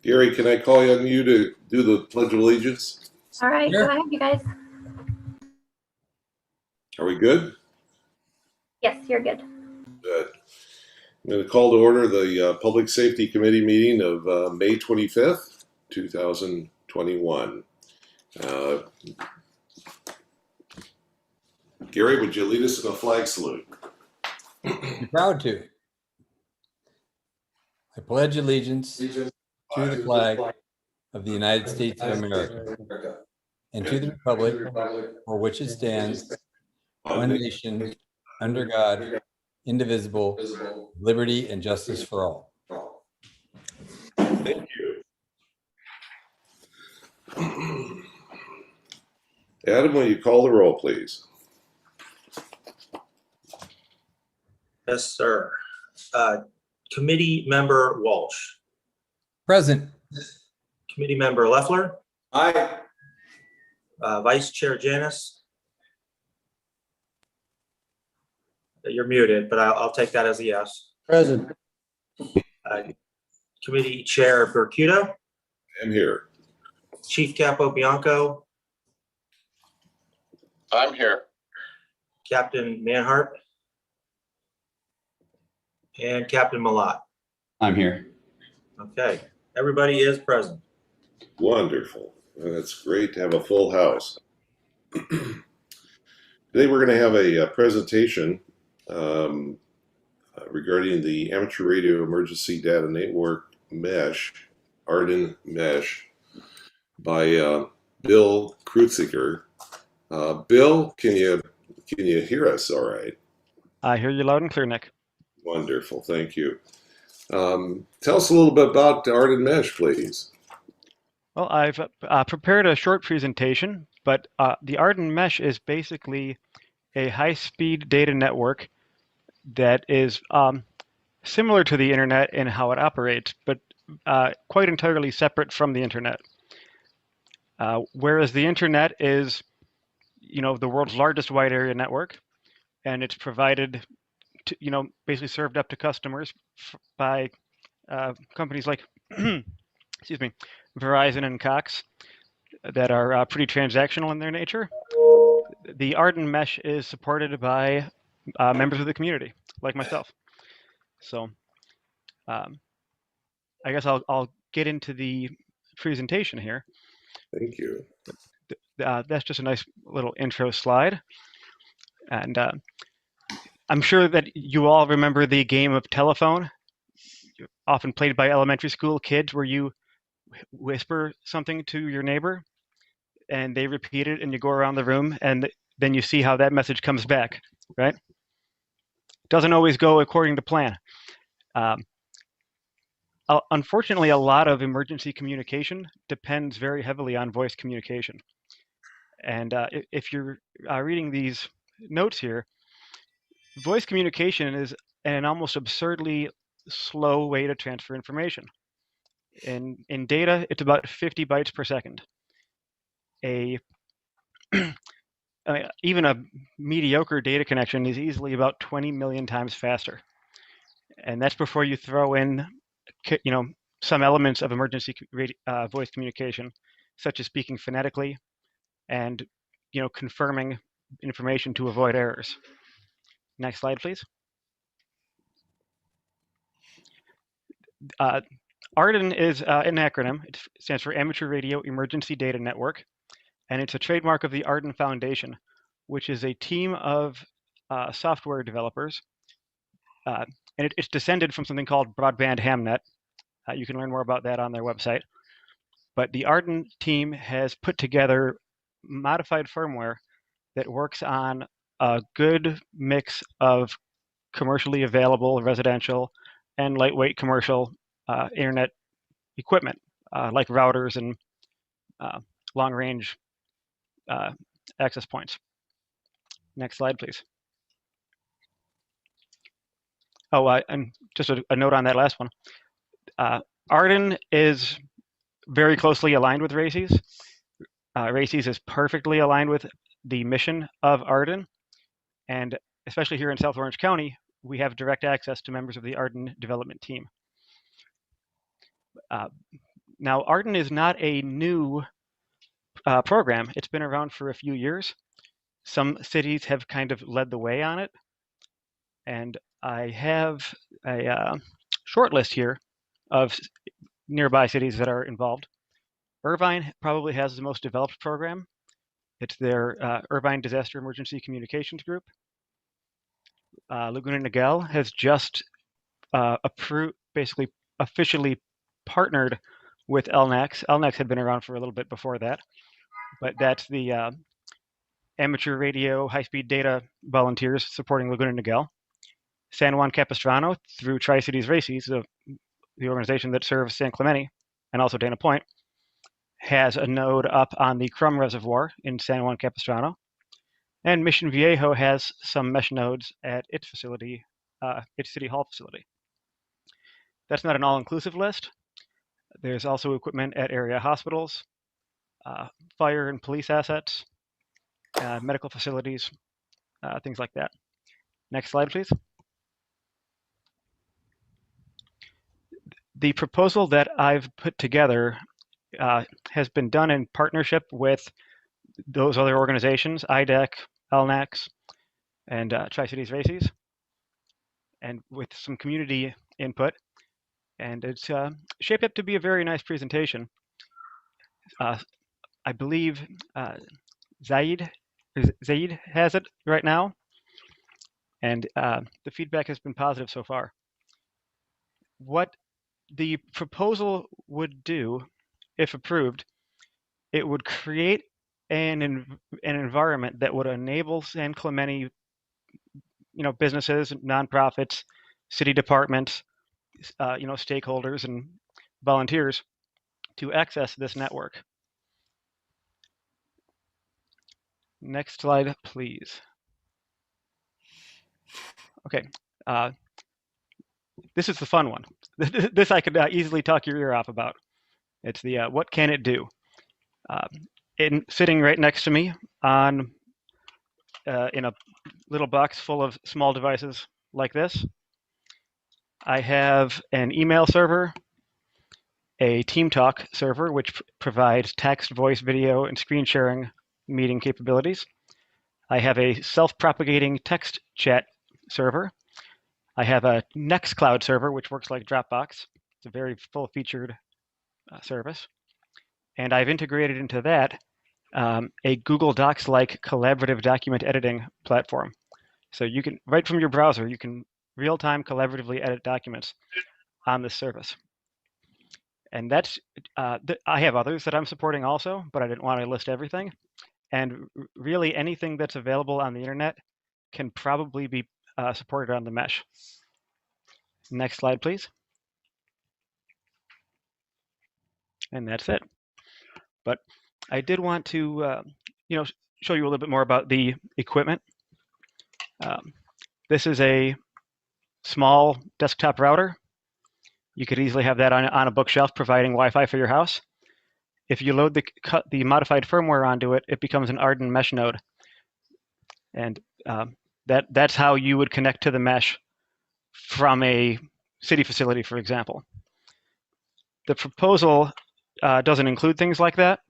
Gary, can I call on you to do the Pledge of Allegiance? All right, Sure. go ahead, you guys. Are we good? Yes, you're good. Good. I'm going to call to order the Public Safety Committee meeting of May 25th, 2021. Gary, would you lead us in a flag salute? Be proud to. I pledge allegiance to the flag of the United States of America and to the republic for which it stands, one nation, under God, indivisible, with liberty and justice for all. Thank you. Adam, will you call the roll, please? Yes, sir. Committee member Walsh. Present. Committee member Leffler. Aye. Vice Chair Janis. You're muted, but I'll take that as a yes. Present. Committee Chair Bercuda. I'm here. Chief Capo Bianco. I'm here. Captain Manhart. And Captain Malat. I'm here. Okay, everybody is present. Wonderful. That's great to have a full house. Today we're going to have a presentation regarding the Amateur Radio Emergency Data Network Mesh, Arden Mesh, by Bill Kreuziger. Bill, can you hear us all right? I hear you loud and clear, Nick. Wonderful, thank you. Tell us a little bit about Arden Mesh, please. Well, I've prepared a short presentation, but the Arden Mesh is basically a high-speed data network that is similar to the internet in how it operates, but quite entirely separate from the internet. Whereas the internet is, the world's largest wide area network, and it's provided to, basically served up to customers by companies like, excuse me, Verizon and Cox that are pretty transactional in their nature. The Arden Mesh is supported by members of the community, like myself. So I guess I'll get into the presentation here. Thank you. That's just a nice little intro slide. And I'm sure that you all remember the game of telephone, often played by elementary school kids, where you whisper something to your neighbor and they repeat it and you go around the room and then you see how that message comes back, right? Doesn't always go according to plan. Unfortunately, a lot of emergency communication depends very heavily on voice communication. And if you're reading these notes here, voice communication is an almost absurdly slow way to transfer information. In data, it's about 50 bytes per second. Even a mediocre data connection is easily about 20 million times faster. And that's before you throw in, some elements of emergency voice communication, such as speaking phonetically and, confirming information to avoid errors. Next slide, please. ARDEN is an acronym. It stands for Amateur Radio Emergency Data Network, and it's a trademark of the ARDEN Foundation, which is a team of software developers. And it's descended from something called Broadband Hamnet. You can learn more about that on their website. But the ARDEN team has put together modified firmware that works on a good mix of commercially available residential and lightweight commercial internet equipment, like routers and long-range access points. Next slide, please. Oh, and just a note on that last one. ARDEN is very closely aligned with RACES. RACES is perfectly aligned with the mission of ARDEN, and especially here in South Orange County, we have direct access to members of the ARDEN development team. Now, Arden is not a new program. It's been around for a few years. Some cities have kind of led the way on it. And I have a short list here of nearby cities that are involved. Irvine probably has the most developed program. It's their Irvine Disaster Emergency Communications Group. Laguna Niguel has just basically officially partnered with LNAX. LNAX had been around for a little bit before that, but that's the amateur radio high-speed data volunteers supporting Laguna Niguel. San Juan Capistrano, through Tri-Cities Races, the organization that serves San Clemente and also Dana Point, has a node up on the Crum Reservoir in San Juan Capistrano. And Mission Viejo has some mesh nodes at its facility, its City Hall facility. That's not an all-inclusive list. There's also equipment at area hospitals, fire and police assets, medical facilities, things like that. Next slide, please. The proposal that I've put together has been done in partnership with those other organizations, IDEC, LNAX, and Tri-Cities Races, and with some community input. And it's shaped up to be a very nice presentation. I believe Zaid has it right now, and the feedback has been positive so far. What the proposal would do, if approved, it would create an environment that would enable San Clemente, businesses, nonprofits, city departments, stakeholders and volunteers to access this network. Next slide, please. Okay, this is the fun one. This I could easily talk your ear off about. It's the what can it do? Sitting right next to me on in a little box full of small devices like this, I have an email server, a TeamTalk server, which provides text, voice, video, and screen sharing meeting capabilities. I have a self-propagating text chat server. I have a Nextcloud server, which works like Dropbox. It's a very full-featured service. And I've integrated into that a Google Docs-like collaborative document editing platform. So you can, right from your browser, you can real-time collaboratively edit documents on this service. And that's, I have others that I'm supporting also, but I didn't want to list everything. And really anything that's available on the internet can probably be supported on the mesh. Next slide, please. And that's it. But I did want to, show you a little bit more about the equipment. This is a small desktop router. You could easily have that on a bookshelf, providing Wi-Fi for your house. If you load the modified firmware onto it, it becomes an Arden mesh node. And that's how you would connect to the mesh from a city facility, for example. The proposal doesn't include things like that.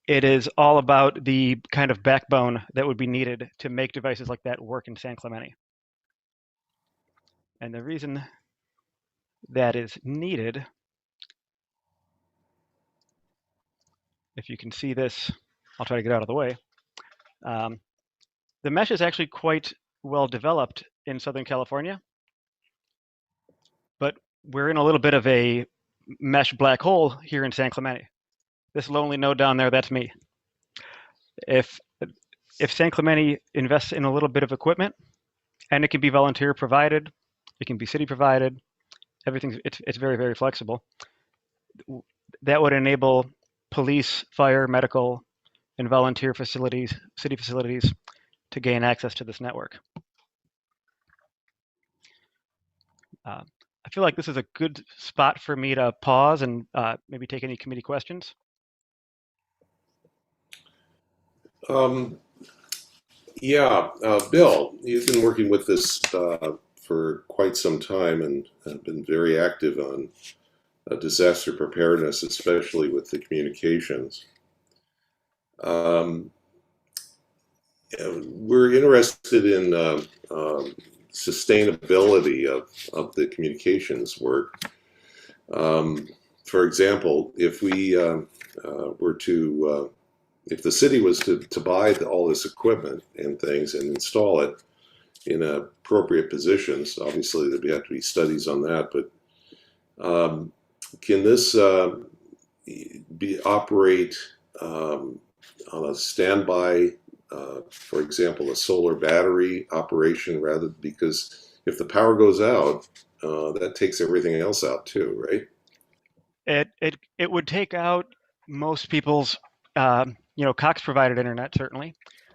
It is all about the kind of backbone that would be needed to make devices like that work in San Clemente. And the reason that is needed, if you can see this, I'll try to get out of the way. The mesh is actually quite well developed in Southern California, but we're in a little bit of a mesh black hole here in San Clemente. This lonely node down there, that's me. If San Clemente invests in a little bit of equipment, and it can be volunteer provided, it can be city provided, it's very, very flexible. That would enable police, fire, medical, and volunteer facilities, city facilities, to gain access to this network. I feel like this is a good spot for me to pause and maybe take any committee questions. Yeah, Bill, you've been working with this for quite some time and have been very active on disaster preparedness, especially with the communications. We're interested in sustainability of the communications work. For example, if we were to, if the city was to buy all this equipment and things and install it in appropriate positions, obviously there'd have to be studies on that, but can this operate on a standby, for example, a solar battery operation, rather, because if the power goes out, that takes everything else out too, right? It would take out most people's Cox provided internet. Certainly,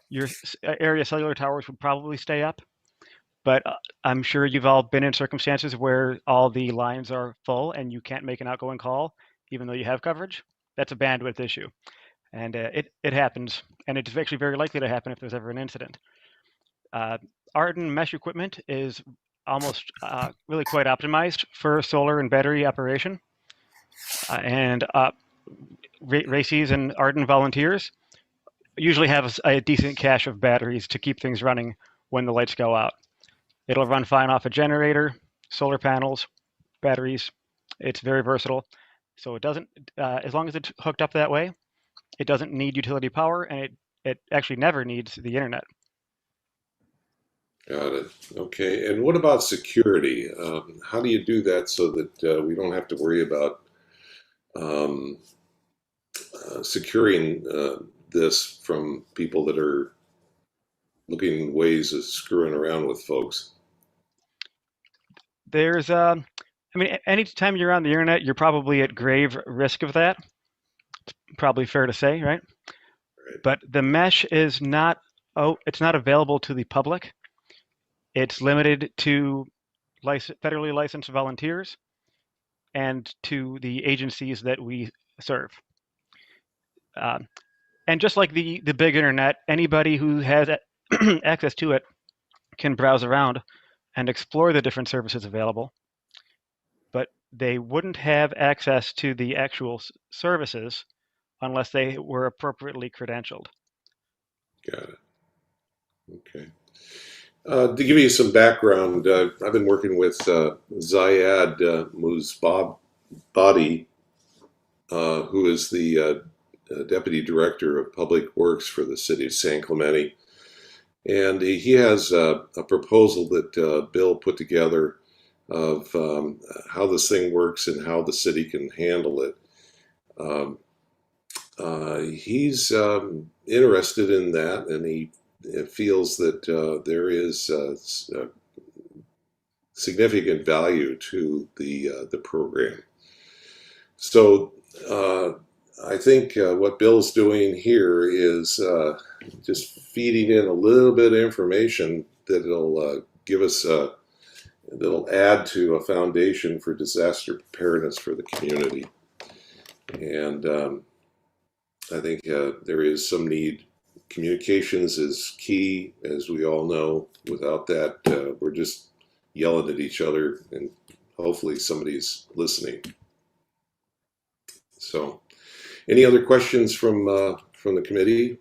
your area cellular towers would probably stay up, but I'm sure you've all been in circumstances where all the lines are full and you can't make an outgoing call, even though you have coverage. That's a bandwidth issue, and it happens, and it's actually very likely to happen if there's ever an incident. Arden mesh equipment is almost really quite optimized for solar and battery operation, and RACES and Arden volunteers usually have a decent cache of batteries to keep things running when the lights go out. It'll run fine off a generator, solar panels, batteries. It's very versatile. So it doesn't, as long as it's hooked up that way, it doesn't need utility power, and it actually never needs the internet. Got it. Okay. And what about security? How do you do that so that we don't have to worry about securing this from people that are looking ways of screwing around with folks? There's, anytime you're on the internet, you're probably at grave risk of that. It's probably fair to say, right? Right. But the mesh is not, it's not available to the public. It's limited to federally licensed volunteers and to the agencies that we serve. And just like the big internet, anybody who has access to it can browse around and explore the different services available, but they wouldn't have access to the actual services unless they were appropriately credentialed. Got it. Okay. To give you some background, I've been working with Zayad Musbadi, who is the Deputy Director of Public Works for the City of San Clemente. And he has a proposal that Bill put together of how this thing works and how the city can handle it. He's interested in that, and he feels that there is significant value to the program. So I think what Bill's doing here is just feeding in a little bit of information that'll give us that'll add to a foundation for disaster preparedness for the community. And I think there is some need. Communications is key, as we all know. Without that, we're just yelling at each other, and hopefully somebody's listening. So, any other questions from the committee?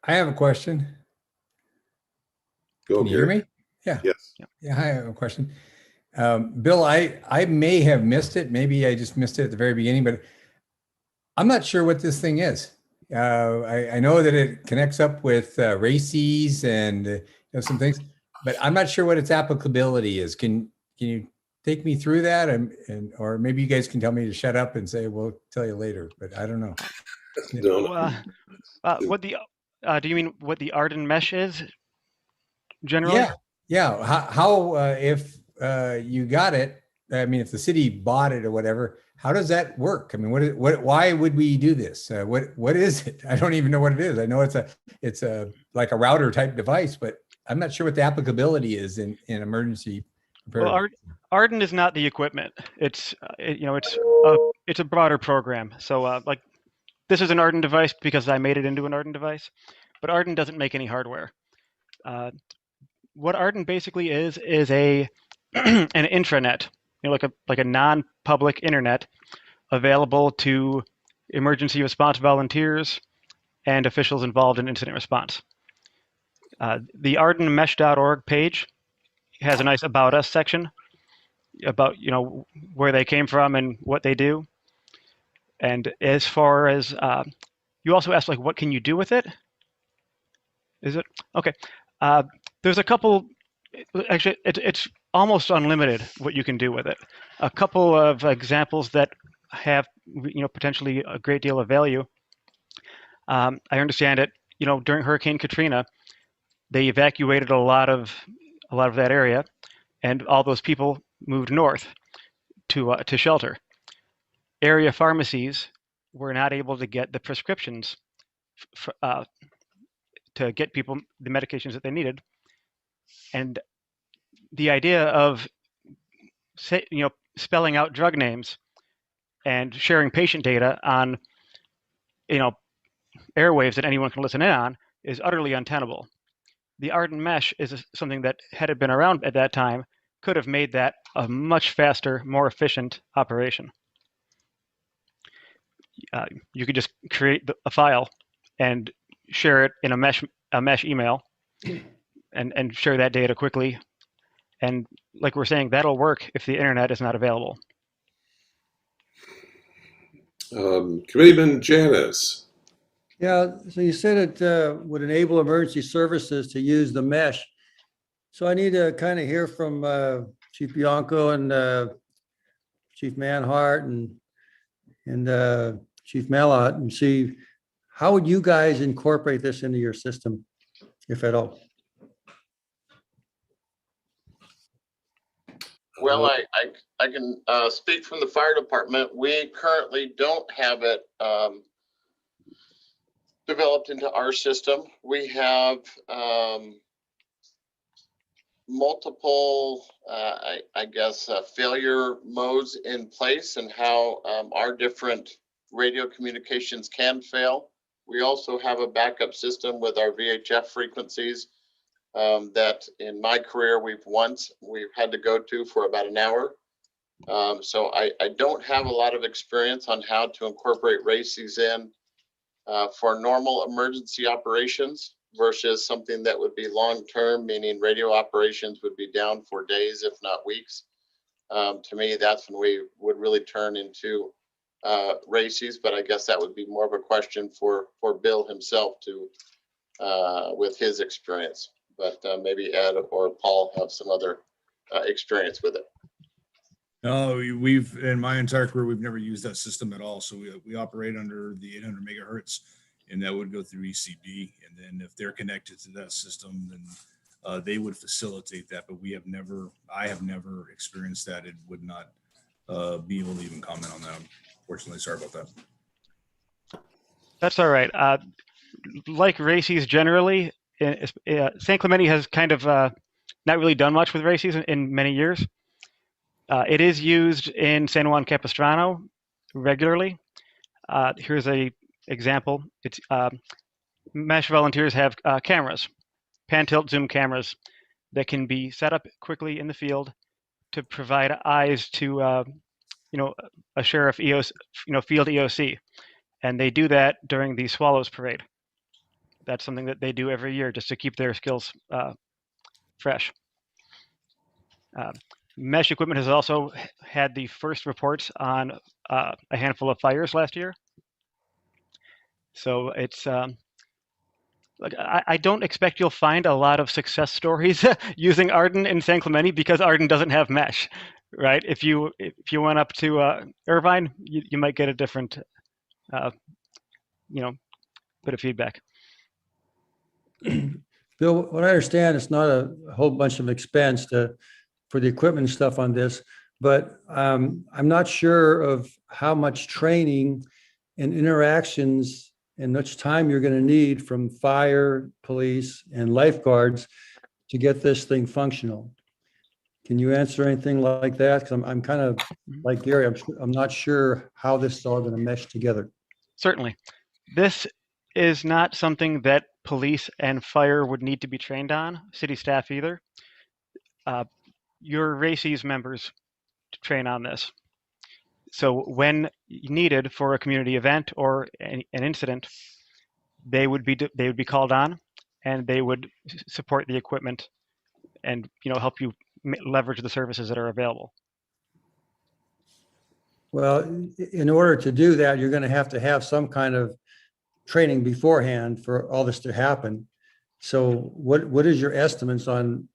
I have a question. Go, Can you hear me? Yeah. Yes. Yeah, I have a question. Bill, I may have missed it. Maybe I just missed it at the very beginning, but I'm not sure what this thing is. I know that it connects up with RACES and some things, but I'm not sure what its applicability is. Can you take me through that, or maybe you guys can tell me to shut up and say we'll tell you later, but I don't know. What the do you mean what the Arden mesh is generally? Yeah. How if you got it? I mean, if the city bought it or whatever, how does that work? I mean, why would we do this? What is it? I don't even know what it is. I know it's a like a router type device, but I'm not sure what the applicability is in emergency preparedness. Well, Arden is not the equipment. It's it's a broader program. So like this is an Arden device because I made it into an Arden device, but Arden doesn't make any hardware. What Arden basically is a an intranet. like a non-public internet available to emergency response volunteers and officials involved in incident response. The ardenmesh.org page has a nice About Us section about where they came from and what they do. And as far as you also asked, like, what can you do with it? Is it okay? There's a couple. Actually, it's almost unlimited what you can do with it. A couple of examples that have potentially a great deal of value. I understand it. During Hurricane Katrina, they evacuated a lot of that area, and all those people moved north to shelter. Area pharmacies were not able to get the prescriptions to get people the medications that they needed, and the idea of spelling out drug names and sharing patient data on airwaves that anyone can listen in on is utterly untenable. The Arden Mesh is something that, had it been around at that time, could have made that a much faster, more efficient operation. You could just create a file and share it in a mesh email and share that data quickly. And like we're saying, that'll work if the internet is not available. Committeeman Janice. Yeah, so you said it would enable emergency services to use the mesh. So I need to kind of hear from Chief Bianco and Chief Manhart and Chief Malott and see how would you guys incorporate this into your system, if at all? Well, I can speak from the fire department. We currently don't have it developed into our system. We have multiple, failure modes in place and how our different radio communications can fail. We also have a backup system with our VHF frequencies that in my career we've had to go to for about an hour. So I don't have a lot of experience on how to incorporate RACES in for normal emergency operations versus something that would be long-term, meaning radio operations would be down for days, if not weeks. To me, that's when we would really turn into RACES, but I guess that would be more of a question for Bill himself to with his experience. But maybe Ed or Paul have some other experience with it. No, in my entire career, we've never used that system at all. So we operate under the 800 megahertz, and that would go through ECB. And then if they're connected to that system, then they would facilitate that. But I have never experienced that. It would not be able to even comment on that. Unfortunately, sorry about that. That's all right. Like RACES generally, San Clemente has kind of not really done much with RACES in many years. It is used in San Juan Capistrano regularly. Here's a example. It's mesh volunteers have cameras, pan tilt zoom cameras that can be set up quickly in the field to provide eyes to a sheriff EOC, field EOC, and they do that during the Swallows Parade. That's something that they do every year just to keep their skills fresh. Mesh equipment has also had the first reports on a handful of fires last year. So it's like I don't expect you'll find a lot of success stories using Arden in San Clemente because Arden doesn't have mesh, right? If you went up to Irvine, you might get a different bit of feedback. Bill, what I understand, it's not a whole bunch of expense for the equipment and stuff on this, but I'm not sure of how much training and interactions and much time you're going to need from fire, police, and lifeguards to get this thing functional. Can you answer anything like that? Because I'm kind of like Gary. I'm not sure how this is all going to mesh together. Certainly. This is not something that police and fire would need to be trained on, city staff either. Your RACES members train on this. So when needed for a community event or an incident, they would be called on, and they would support the equipment and help you leverage the services that are available. Well, in order to do that, you're going to have some kind of training beforehand for all this to happen. So what is your estimates on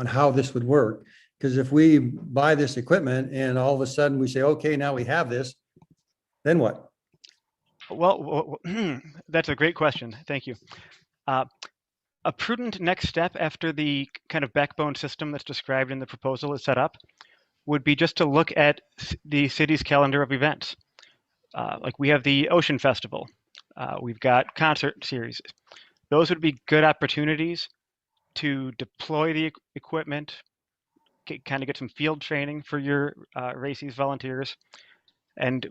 how this would work? Because if we buy this equipment and all of a sudden we say, okay, now we have this, then what? Well, that's a great question. Thank you. A prudent next step after the kind of backbone system that's described in the proposal is set up would be just to look at the city's calendar of events. Like we have the Ocean Festival. We've got concert series. Those would be good opportunities to deploy the equipment, kind of get some field training for your RACES volunteers, and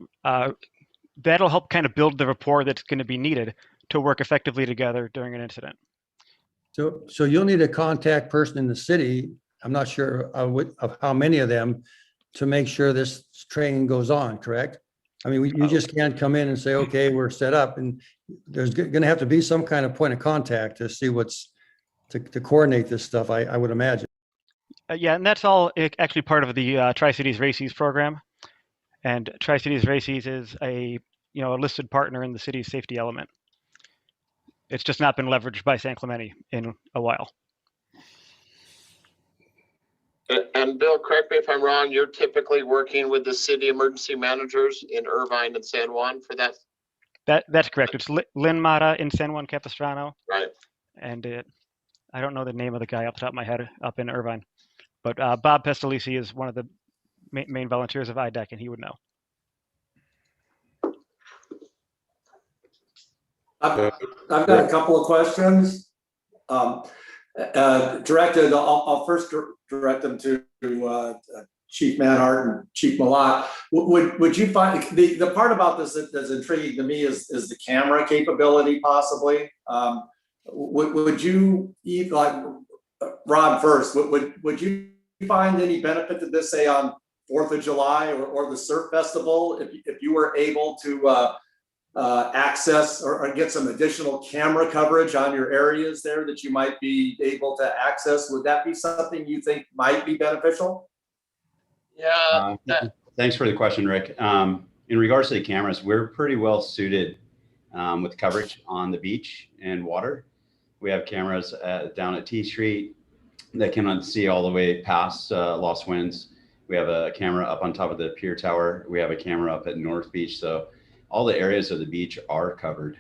that'll help kind of build the rapport that's going to be needed to work effectively together during an incident. So you'll need a contact person in the city. I'm not sure of how many of them to make sure this training goes on, correct? I mean, you just can't come in and say, okay, we're set up, and there's going to have to be some kind of point of contact to see to coordinate this stuff, I would imagine. Yeah, and that's all actually part of the Tri-Cities RACES program. And Tri-Cities RACES is a listed partner in the city's safety element. It's just not been leveraged by San Clemente in a while. And Bill, correct me if I'm wrong, you're typically working with the city emergency managers in Irvine and San Juan for that? That's correct. It's Lynn Mata in San Juan Capistrano. Right. And I don't know the name of the guy off the top of my head up in Irvine. But Bob Pestalisi is one of the main volunteers of IDEC, and he would know. I've got a couple of questions. Directed, I'll first direct them to Chief Manhart and Chief Malat. Would you find the part about this that's intriguing to me is the camera capability possibly? Would you like Rob first? Would you find any benefit to this, say on 4th of July or the Surf Festival, if you were able to access or get some additional camera coverage on your areas there that you might be able to access? Would that be something you think might be beneficial? Yeah. Thanks for the question, Rick. In regards to the cameras, we're pretty well suited with coverage on the beach and water. We have cameras down at T Street that can see all the way past Lost Winds. We have a camera up on top of the pier tower. We have a camera up at North Beach. So all the areas of the beach are covered.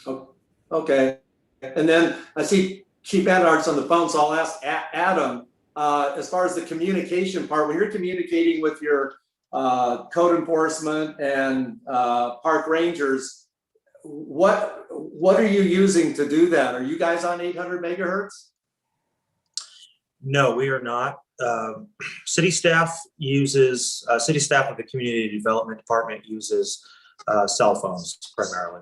Oh, okay. And then I see Chief Manhart's on the phone, so I'll ask Adam, as far as the communication part, when you're communicating with your code enforcement and park rangers, what are you using to do that? Are you guys on 800 megahertz? No, we are not. City staff of the Community Development Department uses cell phones primarily.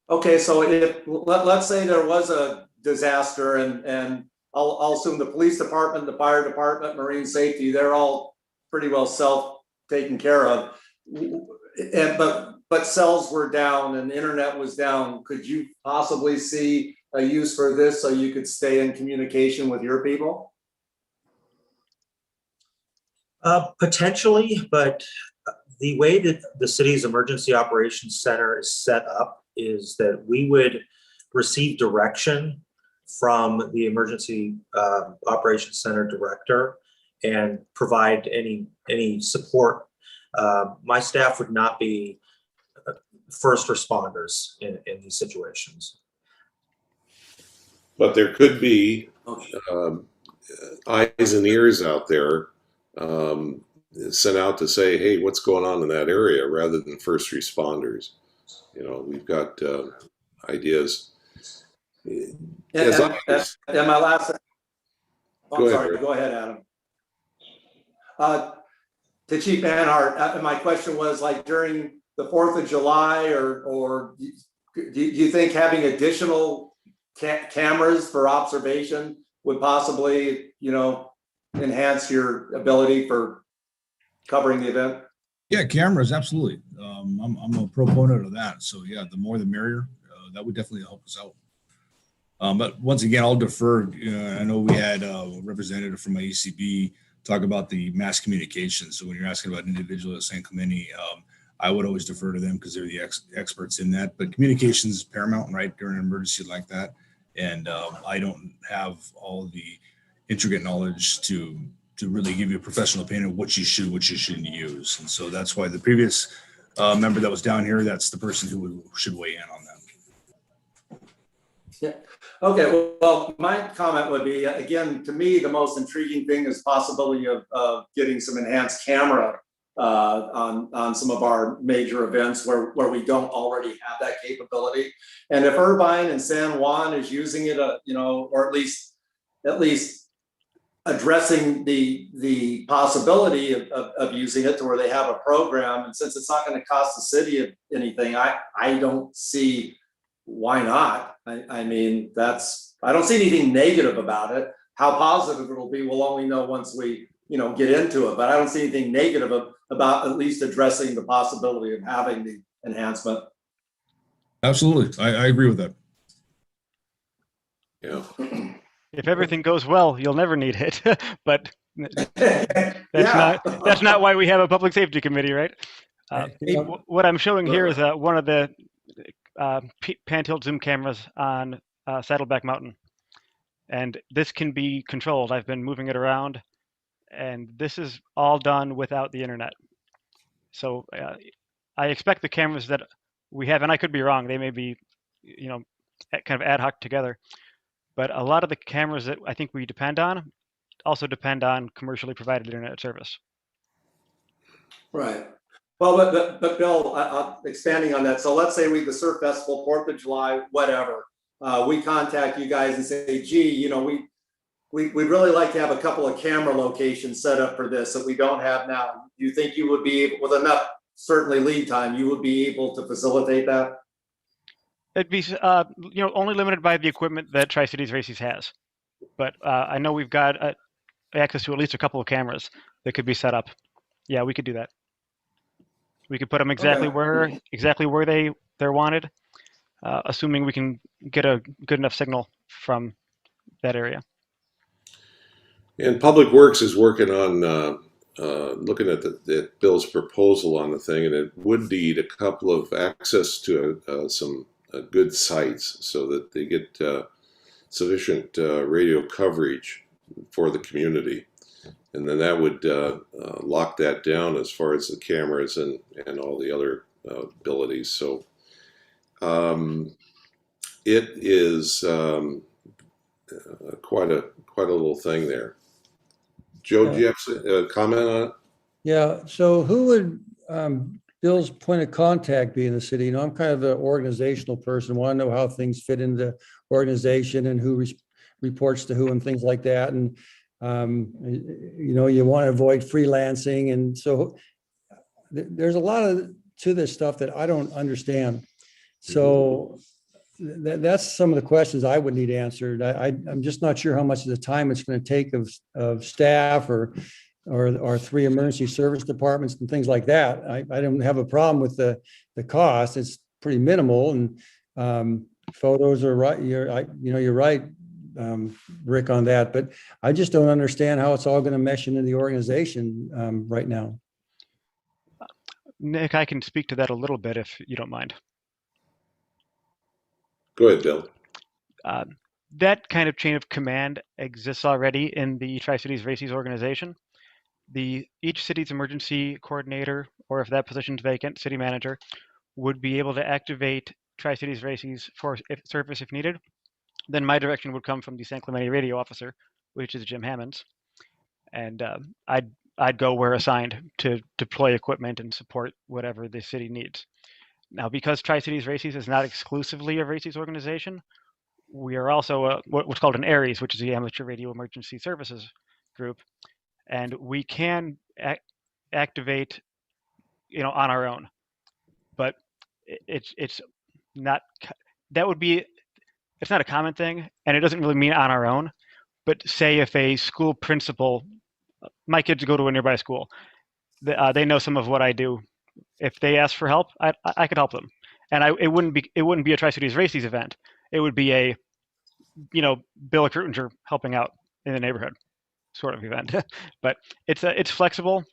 Okay, so let's say there was a disaster and I'll assume the police department, the fire department, marine safety, they're all pretty well self-taken care of. But cells were down and internet was down. Could you possibly see a use for this so you could stay in communication with your people? Potentially, but the way that the city's emergency operations center is set up is that we would receive direction from the emergency operations center director and provide any support. My staff would not be first responders in these situations. But there could be eyes and ears out there sent out to say, hey, what's going on in that area, rather than first responders. We've got ideas. And my last, Go ahead, go ahead, Adam. To Chief Manhart, my question was, like, during the 4th of July, or do you think having additional cameras for observation would possibly, enhance your ability for covering the event? Yeah, cameras, absolutely. I'm a proponent of that. So yeah, the more the merrier. That would definitely help us out. But once again, I'll defer. I know we had a representative from my ECB talk about the mass communication. So when you're asking about individual at San Clemente, I would always defer to them because they're the experts in that. But communication is paramount, right, during an emergency like that. And I don't have all the intricate knowledge to really give you a professional opinion of what you shouldn't use. And so that's why the previous member that was down here, that's the person who should weigh in on that. Yeah. Okay. Well, my comment would be, again, to me, the most intriguing thing is possibility of getting some enhanced camera on some of our major events where we don't already have that capability. And if Irvine and San Juan is using it, or at least addressing the possibility of using it to where they have a program, and since it's not going to cost the city anything, I don't see why not. I mean, I don't see anything negative about it. How positive it'll be, we'll only know once we, get into it. But I don't see anything negative about at least addressing the possibility of having the enhancement. Absolutely. I agree with that. Yeah. If everything goes well, you'll never need it. But Yeah. that's not why we have a public safety committee, right? What I'm showing here is one of the pan-tilt zoom cameras on Saddleback Mountain, and this can be controlled. I've been moving it around, and this is all done without the internet. So I expect the cameras that we have, and I could be wrong, they may be, kind of ad hoc together, but a lot of the cameras that I think we depend on also depend on commercially provided internet service. Right. Well, but Bill, expanding on that. So let's say the Surf Festival, 4th of July, whatever, we contact you guys and say, gee, we'd really like to have a couple of camera locations set up for this that we don't have now. Do you think you would be able, with enough, certainly lead time, you would be able to facilitate that? It'd be, only limited by the equipment that Tri-Cities Races has. But I know we've got access to at least a couple of cameras that could be set up. Yeah, we could do that. We could put them exactly where they're wanted, assuming we can get a good enough signal from that area. And Public Works is working on looking at Bill's proposal on the thing, and it would need a couple of access to some good sites so that they get sufficient radio coverage for the community. And then that would lock that down as far as the cameras and all the other abilities. So it is quite a little thing there. Joe, do you have a comment on it? Yeah. So who would Bill's point of contact be in the city? I'm kind of an organizational person. Want to know how things fit into the organization and who reports to who and things like that. And you want to avoid freelancing, and so there's a lot to this stuff that I don't understand. So that's some of the questions I would need answered. I'm just not sure how much of the time it's going to take of staff or 3 emergency service departments and things like that. I don't have a problem with the cost. It's pretty minimal, and photos are right. You're right, Rick, on that. But I just don't understand how it's all going to mesh into the organization right now. Nick, I can speak to that a little bit if you don't mind. Go ahead, Bill. That kind of chain of command exists already in the Tri-Cities Races organization. Each city's emergency coordinator, or if that position's vacant, city manager, would be able to activate Tri-Cities Races for service if needed. Then my direction would come from the San Clemente radio officer, which is Jim Hammonds, and I'd go where assigned to deploy equipment and support whatever the city needs. Now, because Tri-Cities Races is not exclusively a races organization, we are also what's called an ARES, which is the Amateur Radio Emergency Services Group, and we can activate, on our own. But it's not it's not a common thing, and it doesn't really mean on our own. But say if a school principal, my kids go to a nearby school, they know some of what I do. If they ask for help, I could help them. And it wouldn't be a Tri-Cities Races event. It would be a, Bill Krutinger helping out in the neighborhood sort of event. But it's flexible.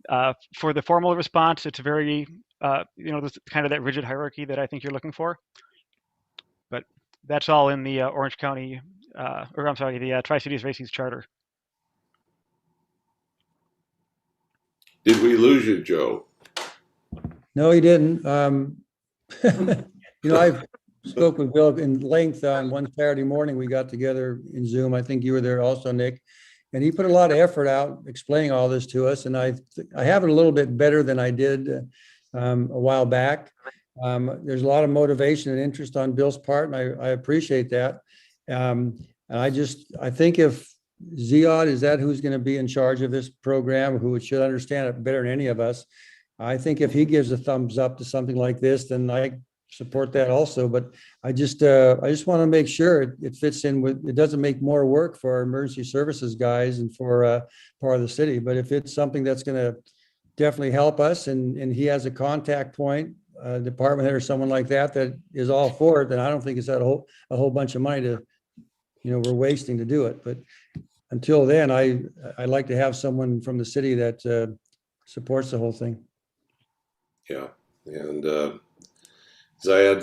For the formal response, it's very, there's kind of that rigid hierarchy that I think you're looking for. But that's all in the Orange County, the Tri-Cities Races Charter. Did we lose you, Joe? No, he didn't. I've spoke with Bill in length on one Saturday morning. We got together in Zoom. I think you were there also, Nick. And he put a lot of effort out explaining all this to us. And I have it a little bit better than I did a while back. There's a lot of motivation and interest on Bill's part, and I appreciate that. And I think if Ziad, is that who's going to be in charge of this program, who should understand it better than any of us? I think if he gives a thumbs up to something like this, then I support that also. But I just want to make sure it fits in with, it doesn't make more work for our emergency services guys and for part of the city. But if it's something that's going to definitely help us, and he has a contact point, department head or someone like that is all for it, then I don't think it's a whole bunch of money to, we're wasting to do it. But until then, I'd like to have someone from the city that supports the whole thing. Yeah, and Ziad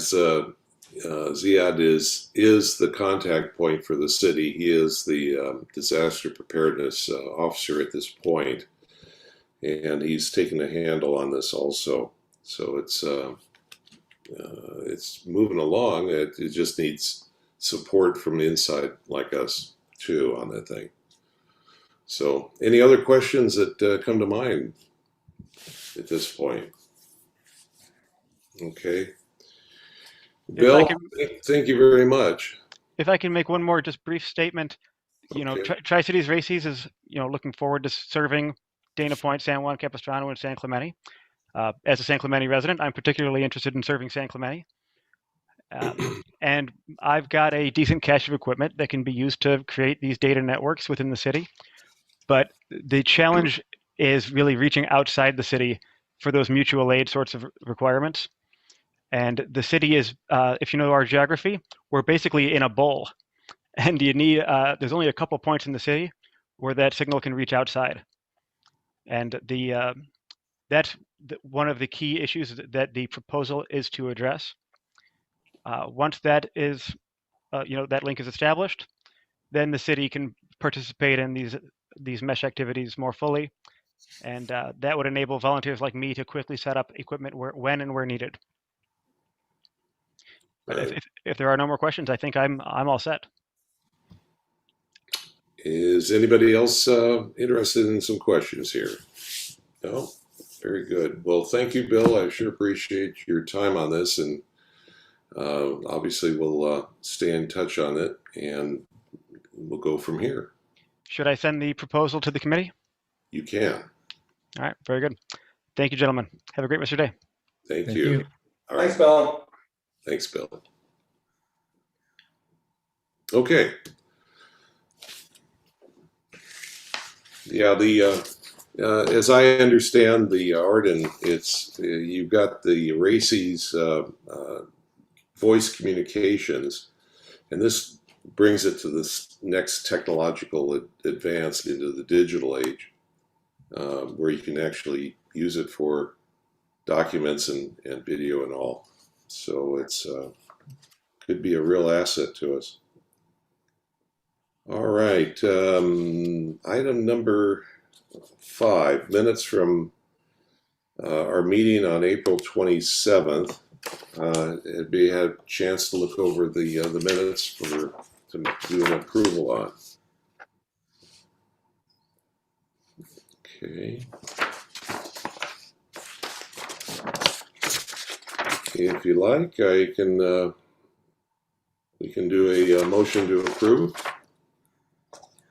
is the contact point for the city. He is the disaster preparedness officer at this point, and he's taking a handle on this also. So it's moving along. It just needs support from inside like us too on that thing. So any other questions that come to mind at this point? Okay. Bill, thank you very much. If I can make one more just brief statement, Okay. Tri-Cities Races is, looking forward to serving Dana Point, San Juan Capistrano, and San Clemente. As a San Clemente resident, I'm particularly interested in serving San Clemente. And I've got a decent cache of equipment that can be used to create these data networks within the city. But the challenge is really reaching outside the city for those mutual aid sorts of requirements. And the city is, if you know our geography, we're basically in a bowl. And you need, there's only a couple points in the city where that signal can reach outside. And that's one of the key issues that the proposal is to address. Once that is, that link is established, then the city can participate in these mesh activities more fully. And that would enable volunteers like me to quickly set up equipment when and where needed. But if there are no more questions, I think I'm all set. Is anybody else interested in some questions here? No? Very good. Well, thank you, Bill. I sure appreciate your time on this, and obviously we'll stay in touch on it, and we'll go from here. Should I send the proposal to the committee? You can. All right, very good. Thank you, gentlemen. Have a great rest of your day. Thank Thank you. you. All right. Thanks, Bill. Thanks, Bill. Okay. Yeah, as I understand the Arden, it's you've got the Races voice communications, and this brings it to this next technological advance into the digital age, where you can actually use it for documents and video and all. So it's could be a real asset to us. All right, item number 5, minutes from our meeting on April 27th. We had a chance to look over the minutes to do an approval on. Okay. If you like, we can do a motion to approve.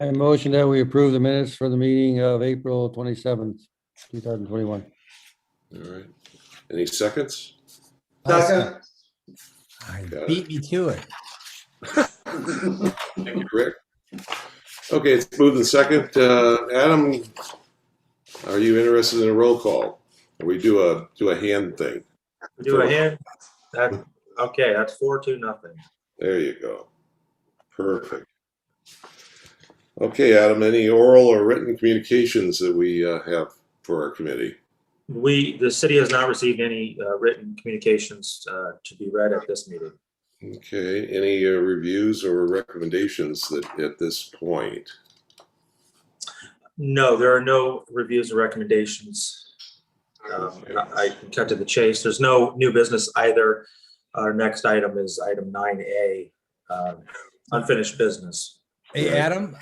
I motion that we approve the minutes for the meeting of April 27th, 2021. All right. Any seconds? Second. Beat me to it. Thank you, Rick. Okay, it's moved in second. Adam, Are you interested in a roll call? Or we do a hand thing? Do a hand, okay, that's 4-2-0. There you go. Perfect. Okay, Adam, any oral or written communications that we have for our committee? The city has not received any written communications to be read at this meeting. Okay, any reviews or recommendations at this point? No, there are no reviews or recommendations. I can cut to the chase. There's no new business either. Our next item is item 9A, unfinished business. Hey, Adam,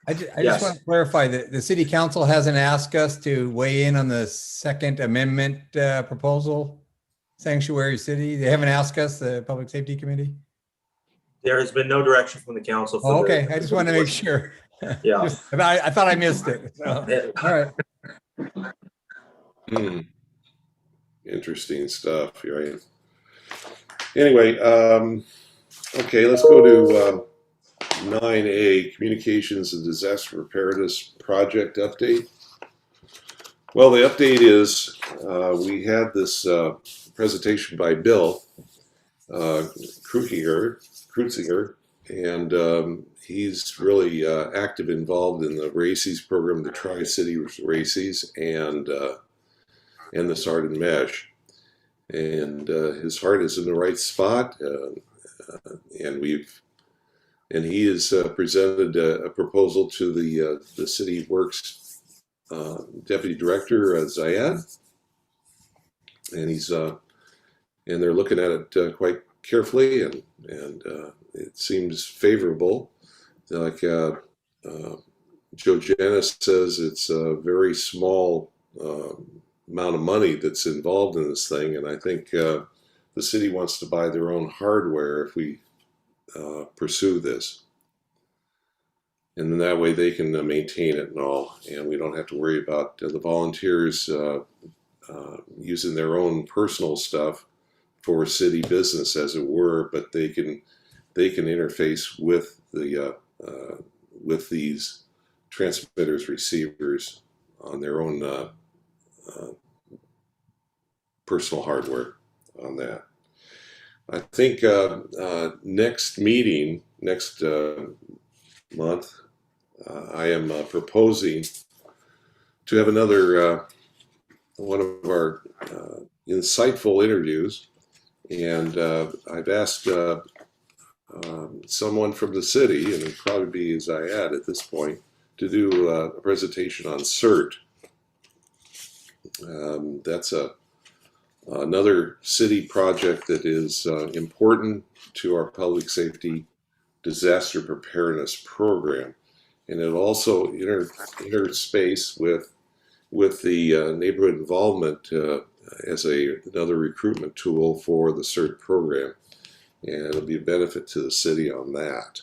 I just Yes. want to clarify that the city council hasn't asked us to weigh in on the Second Amendment proposal, Sanctuary City. They haven't asked us, the Public Safety Committee? There has been no direction from the council. Oh, okay, I just want to make sure. Yeah. I thought I missed it. So, all right. Interesting stuff, right? Anyway, okay, let's go to 9A, Communications and Disaster Preparedness Project Update. Well, the update is we had this presentation by Bill Krutziger, and he's really active, involved in the RACES program, the Tri-City RACES, and this Arden Mesh. And his heart is in the right spot, and he has presented a proposal to the City Works Deputy Director Zayad, and they're looking at it quite carefully, and it seems favorable. Like Joe Janis says, it's a very small amount of money that's involved in this thing, and I think the city wants to buy their own hardware if we pursue this, and then that way they can maintain it and all, and we don't have to worry about the volunteers using their own personal stuff for city business, as it were, but they can interface with the with these transmitters, receivers on their own personal hardware on that. I think next meeting, next month, I am proposing to have another one of our insightful interviews, and I've asked someone from the city, and it'd probably be Zayad at this point, to do a presentation on CERT. That's another city project that is important to our public safety disaster preparedness program, and it also interspace with the neighborhood involvement as another recruitment tool for the CERT program, and it'll be a benefit to the city on that.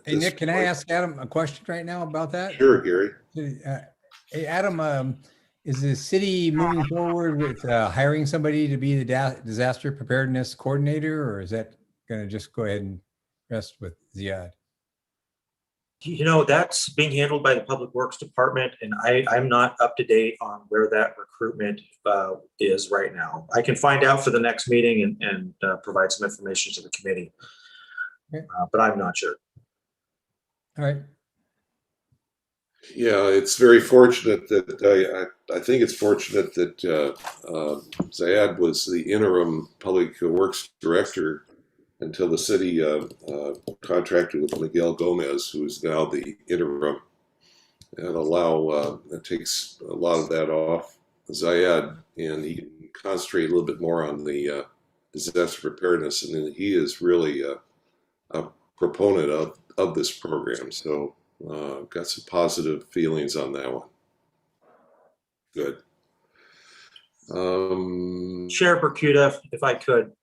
Hey, Nick, can I ask Adam a question right now about that? Sure, Gary. Hey, Adam, is the city moving forward with hiring somebody to be the disaster preparedness coordinator, or is that going to just go ahead and rest with Ziad? You know, that's being handled by the Public Works Department, and I'm not up to date on where that recruitment is right now. I can find out for the next meeting and provide some information to the committee, okay. But I'm not sure. All right. Yeah, it's very fortunate that I think it's fortunate that Zayad was the interim public works director until the city contracted with Miguel Gomez, who is now the interim, and that takes a lot of that off Zayad, and he can concentrate a little bit more on the disaster preparedness, and he is really a proponent of this program. So got some positive feelings on that one. Good. Chair Bercuda, if I could.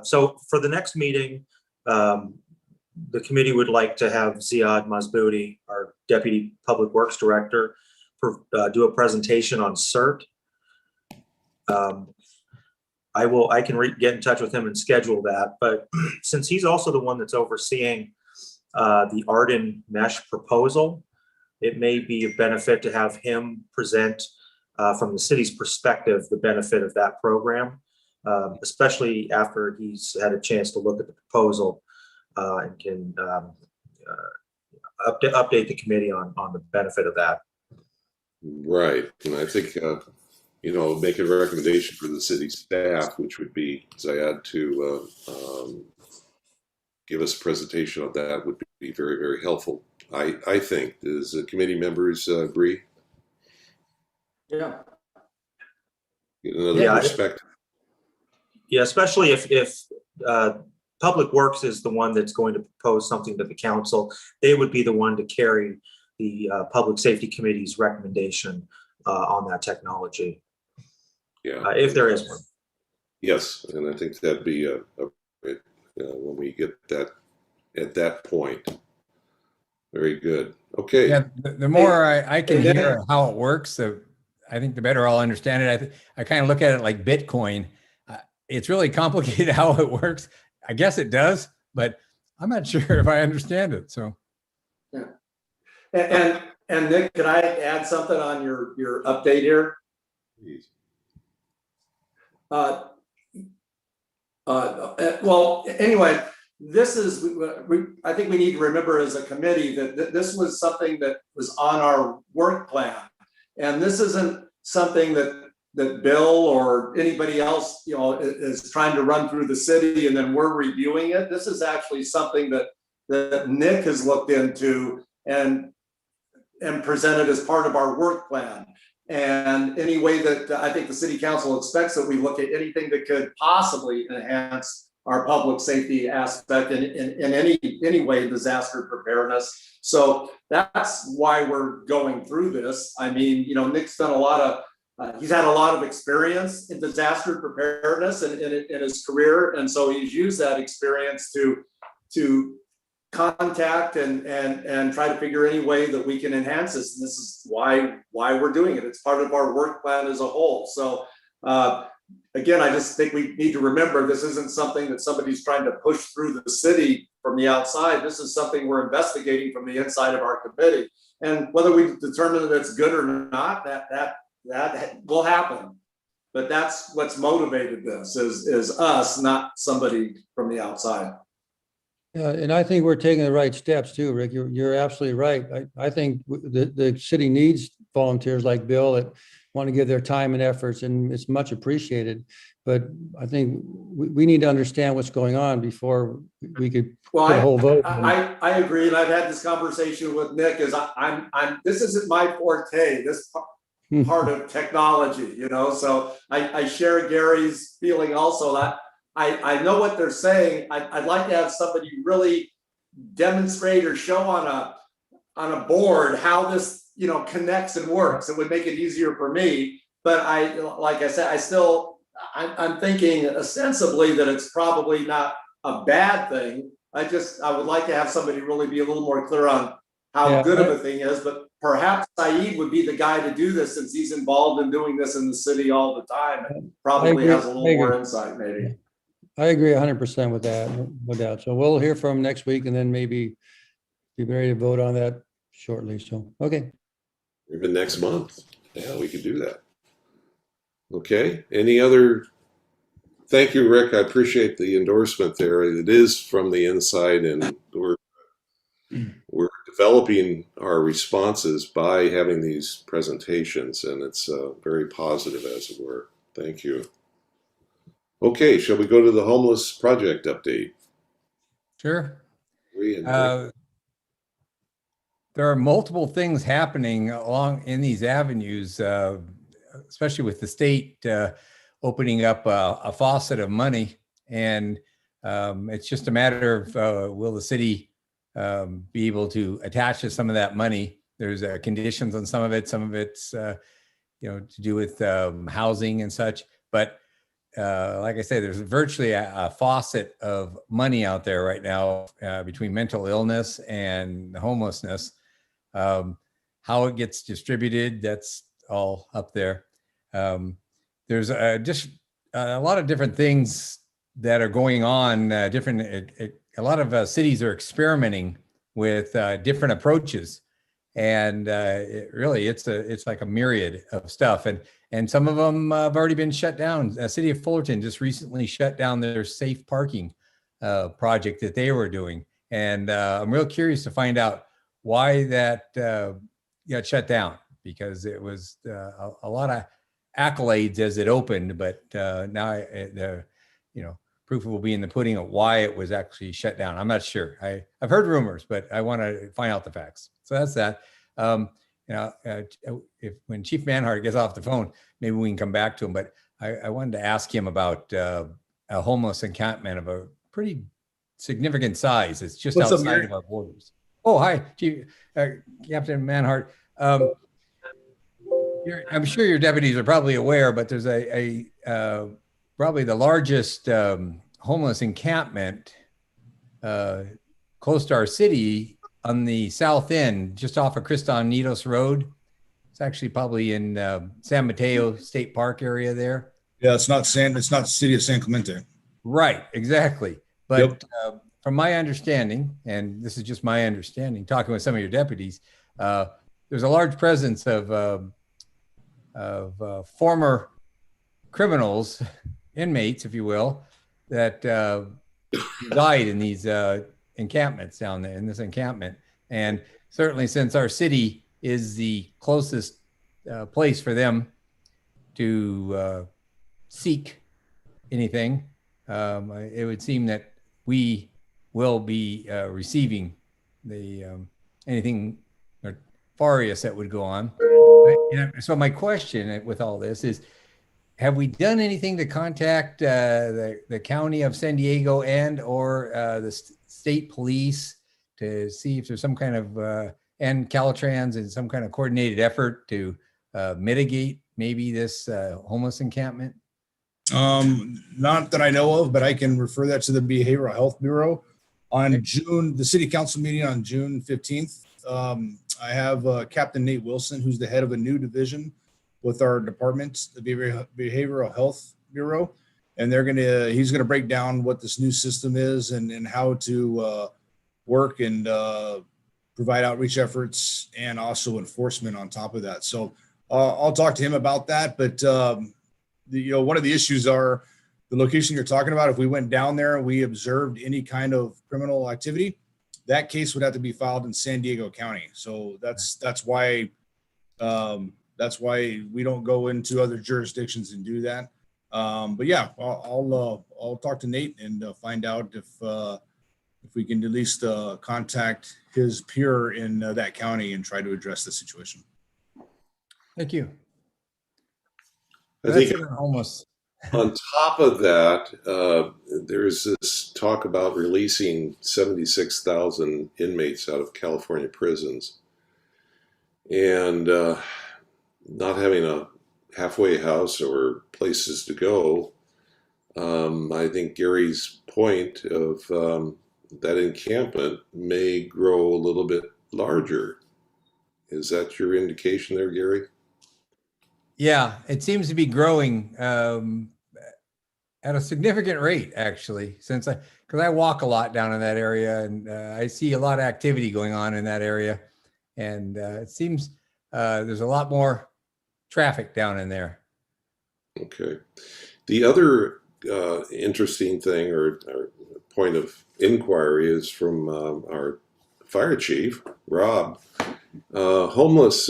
So for the next meeting, the committee would like to have Ziad Mazboudi, our Deputy Public Works Director, do a presentation on CERT. I can get in touch with him and schedule that, but since he's also the one that's overseeing the Arden Mesh proposal, it may be a benefit to have him present from the city's perspective the benefit of that program, especially after he's had a chance to look at the proposal and can update the committee on the benefit of that. Right, and I think make a recommendation for the city staff, which would be Zayad to give us a presentation of that would be very, very helpful. I think. Does the committee members agree? Yeah. Get another Yeah, perspective. Yeah, especially if Public Works is the one that's going to propose something to the council, they would be the one to carry the Public Safety Committee's recommendation on that technology. Yeah, If there is one. yes, and I think that'd be when we get that at that point. Very good. Okay. Yeah, the more I can hear how it works, I think the better I'll understand it. I kind of look at it like Bitcoin. It's really complicated how it works. I guess it does, but I'm not sure if I understand it. So, yeah. And Nick, can I add something on your update here? Please. Well, anyway, this is, I think we need to remember as a committee that this was something that was on our work plan. And this isn't something that Bill or anybody else, is trying to run through the city and then we're reviewing it. This is actually something that Nick has looked into and presented as part of our work plan. And any way that I think the city council expects that we look at anything that could possibly enhance our public safety aspect in any way, disaster preparedness. So that's why we're going through this. I mean, Nick's done he's had a lot of experience in disaster preparedness in his career. And so he's used that experience to contact and try to figure any way that we can enhance this. And this is why we're doing it. It's part of our work plan as a whole. So again, I just think we need to remember this isn't something that somebody's trying to push through the city from the outside. This is something we're investigating from the inside of our committee. And whether we determine that it's good or not, that will happen. But that's what's motivated this is us, not somebody from the outside. Yeah, and I think we're taking the right steps too, Rick. You're absolutely right. I think the city needs volunteers like Bill that want to give their time and efforts, and it's much appreciated. But I think we need to understand what's going on before we could put a whole vote. I agree, and I've had this conversation with Nick. This isn't my forte. This part of technology, So I share Gary's feeling also that I know what they're saying. I'd like to have somebody really demonstrate or show on a board how this connects and works. It would make it easier for me. But like I said, I'm thinking ostensibly that it's probably not a bad thing. I would like to have somebody really be a little more clear on how good of a thing is. But perhaps Saeed would be the guy to do this since he's involved in doing this in the city all the time and probably has a little more insight maybe. I agree 100% with that, no doubt. So we'll hear from him next week and then maybe be ready to vote on that shortly. So, okay. Even next month. Yeah, we could do that. Okay. Any other? Thank you, Rick. I appreciate the endorsement there. It is from the inside, and we're developing our responses by having these presentations, and it's very positive, as it were. Thank you. Okay, shall we go to the homeless project update? sure. There are multiple things happening along in these avenues, especially with the state opening up a faucet of money. And it's just a matter of will the city be able to attach to some of that money. There's conditions on some of it. Some of it's to do with housing and such. But like I say, there's virtually a faucet of money out there right now between mental illness and homelessness. How it gets distributed, that's all up there. There's just a lot of different things that are going on. A lot of cities are experimenting with different approaches. And it's like a myriad of stuff. And some of them have already been shut down. The city of Fullerton just recently shut down their safe parking project that they were doing. And I'm real curious to find out why that got shut down, because it was a lot of accolades as it opened, but now the proof will be in the pudding of why it was actually shut down. I'm not sure. I've heard rumors, but I want to find out the facts. So that's that. When Chief Manhart gets off the phone, maybe we can come back to him. But I wanted to ask him about a homeless encampment of a pretty significant size. It's just What's up, outside Gary? of our borders. Oh, hi, Chief Captain Manhart. I'm sure your deputies are probably aware, but there's probably the largest homeless encampment close to our city on the south end, just off of Cristonitos Road. It's actually probably in San Mateo State Park area there. Yeah, it's not the city of San Clemente. Right, exactly. But Yep. From my understanding, and this is just my understanding, talking with some of your deputies, there's a large presence of former criminals, inmates, if you will, that reside in these encampments down there, in this encampment. And certainly since our city is the closest place for them to seek anything, it would seem that we will be receiving the anything nefarious that would go on. So my question with all this is, have we done anything to contact the county of San Diego and or the state police to see if there's some kind of and Caltrans and some kind of coordinated effort to mitigate maybe this homeless encampment? Not that I know of, but I can refer that to the Behavioral Health Bureau. On the city council meeting on June 15th, I have Captain Nate Wilson, who's the head of a new division with our department, the Behavioral Health Bureau. And he's gonna break down what this new system is and how to work and provide outreach efforts and also enforcement on top of that. So I'll talk to him about that. But one of the issues are the location you're talking about. If we went down there and we observed any kind of criminal activity, that case would have to be filed in San Diego County. So that's why we don't go into other jurisdictions and do that. But yeah, I'll talk to Nate and find out if we can at least contact his peer in that county and try to address the situation. Thank you. I think almost on top of that, there's this talk about releasing 76,000 inmates out of California prisons and not having a halfway house or places to go. I think Gary's point of that encampment may grow a little bit larger. Is that your indication there, Gary? Yeah, it seems to be growing at a significant rate, actually, because I walk a lot down in that area and I see a lot of activity going on in that area. And it seems there's a lot more traffic down in there. Okay. The other interesting thing or point of inquiry is from our fire chief, Rob. Homeless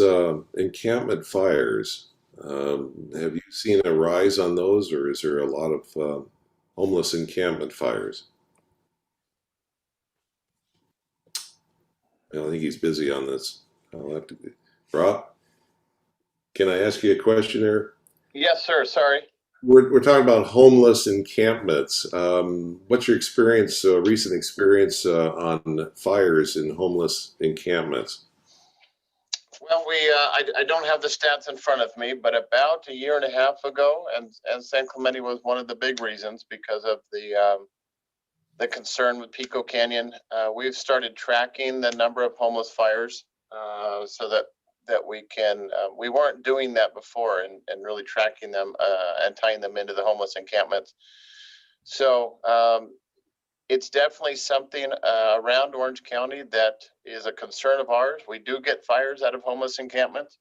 encampment fires. Have you seen a rise on those, or is there a lot of homeless encampment fires? I think he's busy on this. I'll have to. Rob, can I ask you a question there? Yes, sir. Sorry. We're talking about homeless encampments. What's your experience, recent experience on fires in homeless encampments? Well, I don't have the stats in front of me, but about a year and a half ago, and San Clemente was one of the big reasons because of the concern with Pico Canyon. We've started tracking the number of homeless fires so that we can, we weren't doing that before and really tracking them and tying them into the homeless encampments. So it's definitely something around Orange County that is a concern of ours. We do get fires out of homeless encampments.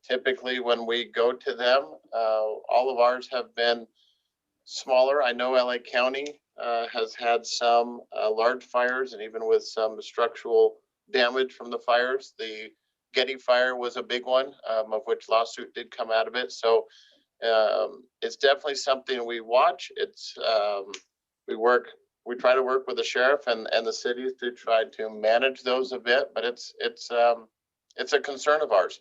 Typically, when we go to them, all of ours have been smaller. I know LA County has had some large fires, and even with some structural damage from the fires. The Getty fire was a big one, of which lawsuit did come out of it. So it's definitely something we watch. It's we try to work with the sheriff and the cities to try to manage those a bit, but it's a concern of ours,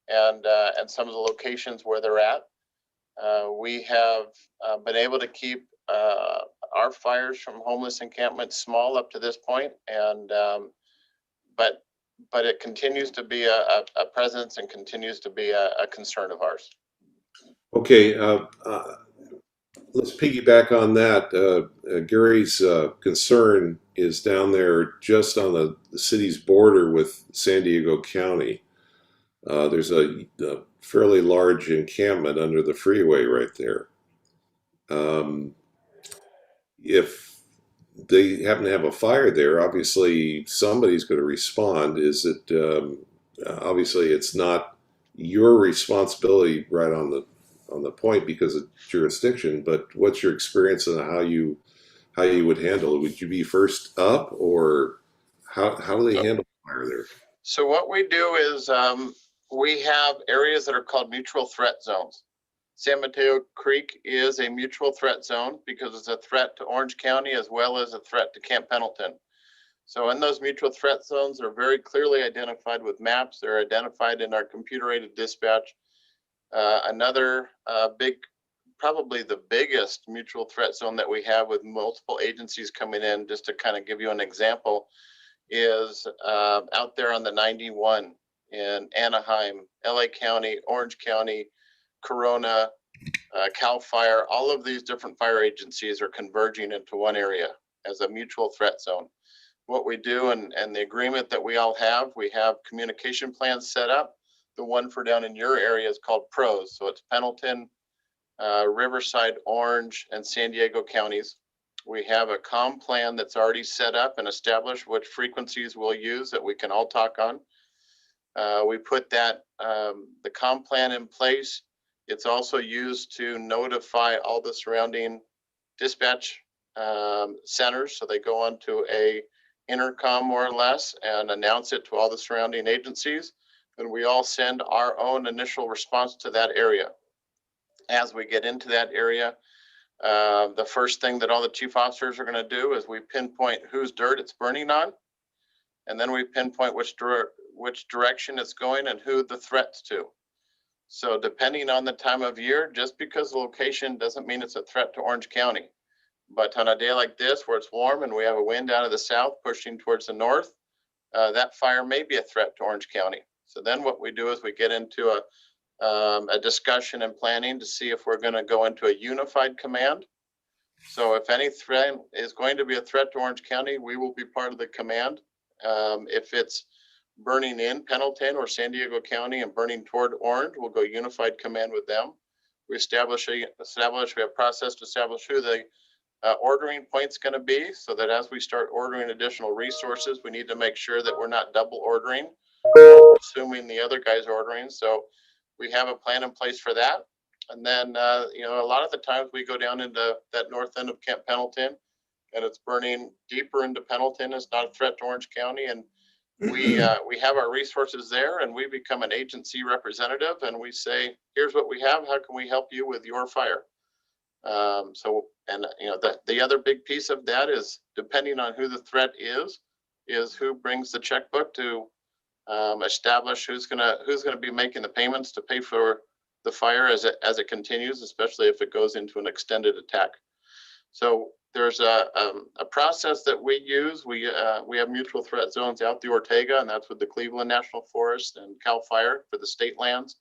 and some of the locations where they're at. We have been able to keep our fires from homeless encampments small up to this point, and but it continues to be a presence and continues to be a concern of ours. Okay, let's piggyback on that. Gary's concern is down there just on the city's border with San Diego County. There's a fairly large encampment under the freeway right there. If they happen to have a fire there, obviously somebody's going to respond. Is it obviously it's not your responsibility right on the point because of jurisdiction, but what's your experience on how you would handle it? Would you be first up, or how do they handle fire there? So what we do is we have areas that are called mutual threat zones. San Mateo Creek is a mutual threat zone because it's a threat to Orange County as well as a threat to Camp Pendleton. So in those mutual threat zones are very clearly identified with maps. They're identified in our computer-aided dispatch. Another big, probably the biggest mutual threat zone that we have with multiple agencies coming in, just to kind of give you an example, is out there on the 91 in Anaheim, LA County, Orange County, Corona, CAL FIRE. All of these different fire agencies are converging into one area as a mutual threat zone. What we do, and the agreement that we all have, we have communication plans set up. The one for down in your area is called PROS. So it's Pendleton, Riverside, Orange, and San Diego counties. We have a comm plan that's already set up and established which frequencies we'll use that we can all talk on. We put that the comm plan in place. It's also used to notify all the surrounding dispatch centers. So they go onto a intercom more or less and announce it to all the surrounding agencies. And we all send our own initial response to that area. As we get into that area, the first thing that all the chief officers are going to do is we pinpoint whose dirt it's burning on. And then we pinpoint which direction it's going and who the threat's to. So depending on the time of year, just because the location doesn't mean it's a threat to Orange County. But on a day like this, where it's warm and we have a wind out of the south pushing towards the north, that fire may be a threat to Orange County. So then what we do is we get into a discussion and planning to see if we're going to go into a unified command. So if any threat is going to be a threat to Orange County, we will be part of the command. If it's burning in Pendleton or San Diego County and burning toward Orange, we'll go unified command with them. We we have a process to establish who the ordering point's going to be, so that as we start ordering additional resources, we need to make sure that we're not double ordering, assuming the other guy's ordering. So we have a plan in place for that. And then, a lot of the times we go down into that north end of Camp Pendleton and it's burning deeper into Pendleton. It's not a threat to Orange County. And we have our resources there, and we become an agency representative, and we say, here's what we have. How can we help you with your fire? The other big piece of that is, depending on who the threat is who brings the checkbook to establish who's gonna be making the payments to pay for the fire as it continues, especially if it goes into an extended attack. So there's a process that we use. We have mutual threat zones out the Ortega, and that's with the Cleveland National Forest and CAL FIRE for the state lands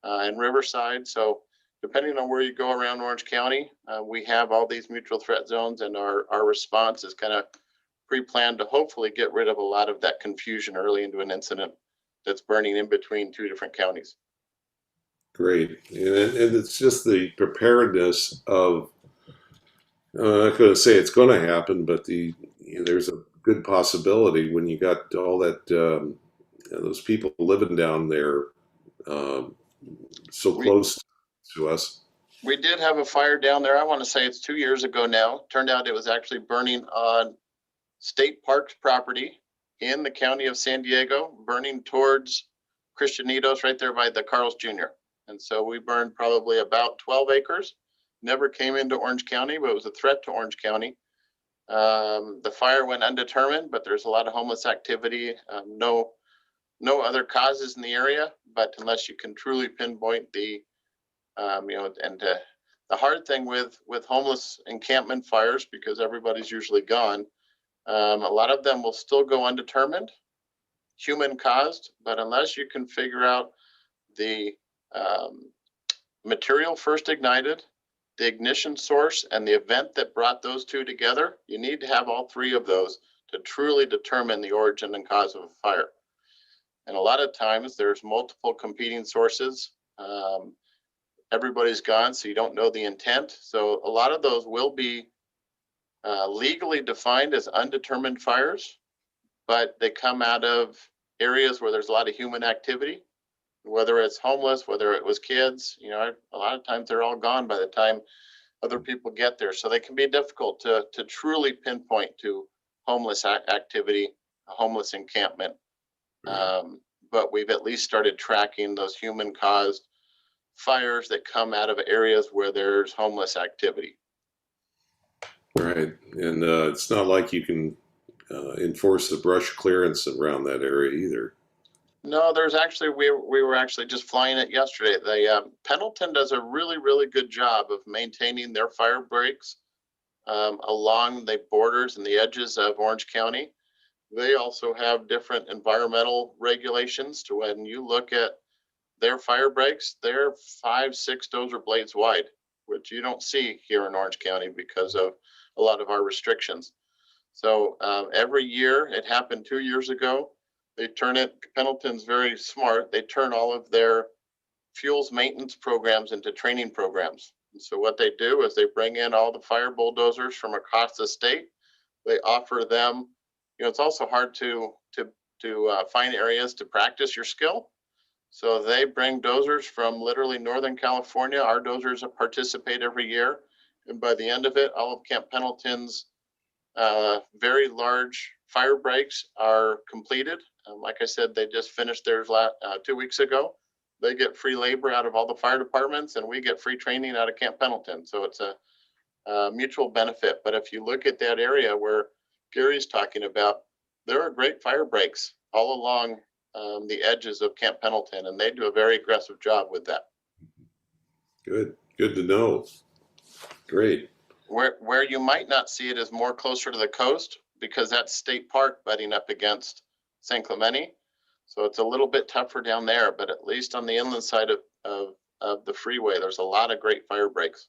and Riverside. So depending on where you go around Orange County, we have all these mutual threat zones, and our response is kind of pre-planned to hopefully get rid of a lot of that confusion early into an incident that's burning in between two different counties. Great, and it's just the preparedness of I'm not going to say it's going to happen, but there's a good possibility when you got all that those people living down there um, so We, close to us. we did have a fire down there. I want to say it's 2 years ago now. Turned out it was actually burning on state parks property in the county of San Diego, burning towards Christianitos right there by the Carl's Jr. And so we burned probably about 12 acres. Never came into Orange County, but it was a threat to Orange County. The fire went undetermined, but there's a lot of homeless activity. No other causes in the area, but unless you can truly pinpoint the, the hard thing with homeless encampment fires, because everybody's usually gone, a lot of them will still go undetermined, human caused, but unless you can figure out the material first ignited, the ignition source, and the event that brought those two together, you need to have all three of those to truly determine the origin and cause of a fire. And a lot of times there's multiple competing sources. Everybody's gone, so you don't know the intent. So a lot of those will be legally defined as undetermined fires, but they come out of areas where there's a lot of human activity, whether it's homeless, whether it was kids, a lot of times they're all gone by the time other people get there. So they can be difficult to truly pinpoint to homeless activity, a homeless encampment. But we've at least started tracking those human caused fires that come out of areas where there's homeless activity. Right. And it's not like you can enforce the brush clearance around that area either. No, there's actually, we were actually just flying it yesterday. Pendleton does a really, really good job of maintaining their fire breaks along the borders and the edges of Orange County. They also have different environmental regulations to when you look at their fire breaks, they're 5-6 dozer blades wide, which you don't see here in Orange County because of a lot of our restrictions. So every year, it happened 2 years ago, they turn it, Pendleton's very smart, they turn all of their fuels maintenance programs into training programs. And so what they do is they bring in all the fire bulldozers from across the state. They offer them, it's also hard to find areas to practice your skill. So they bring dozers from literally Northern California. Our dozers participate every year. And by the end of it, all of Camp Pendleton's very large fire breaks are completed. Like I said, they just finished theirs 2 weeks ago. They get free labor out of all the fire departments, and we get free training out of Camp Pendleton. So it's a mutual benefit. But if you look at that area where Gary's talking about, there are great fire breaks all along the edges of Camp Pendleton, and they do a very aggressive job with that. Good to know. Great. Where you might not see it is more closer to the coast, because that's state park butting up against San Clemente. So it's a little bit tougher down there, but at least on the inland side of the freeway, there's a lot of great fire breaks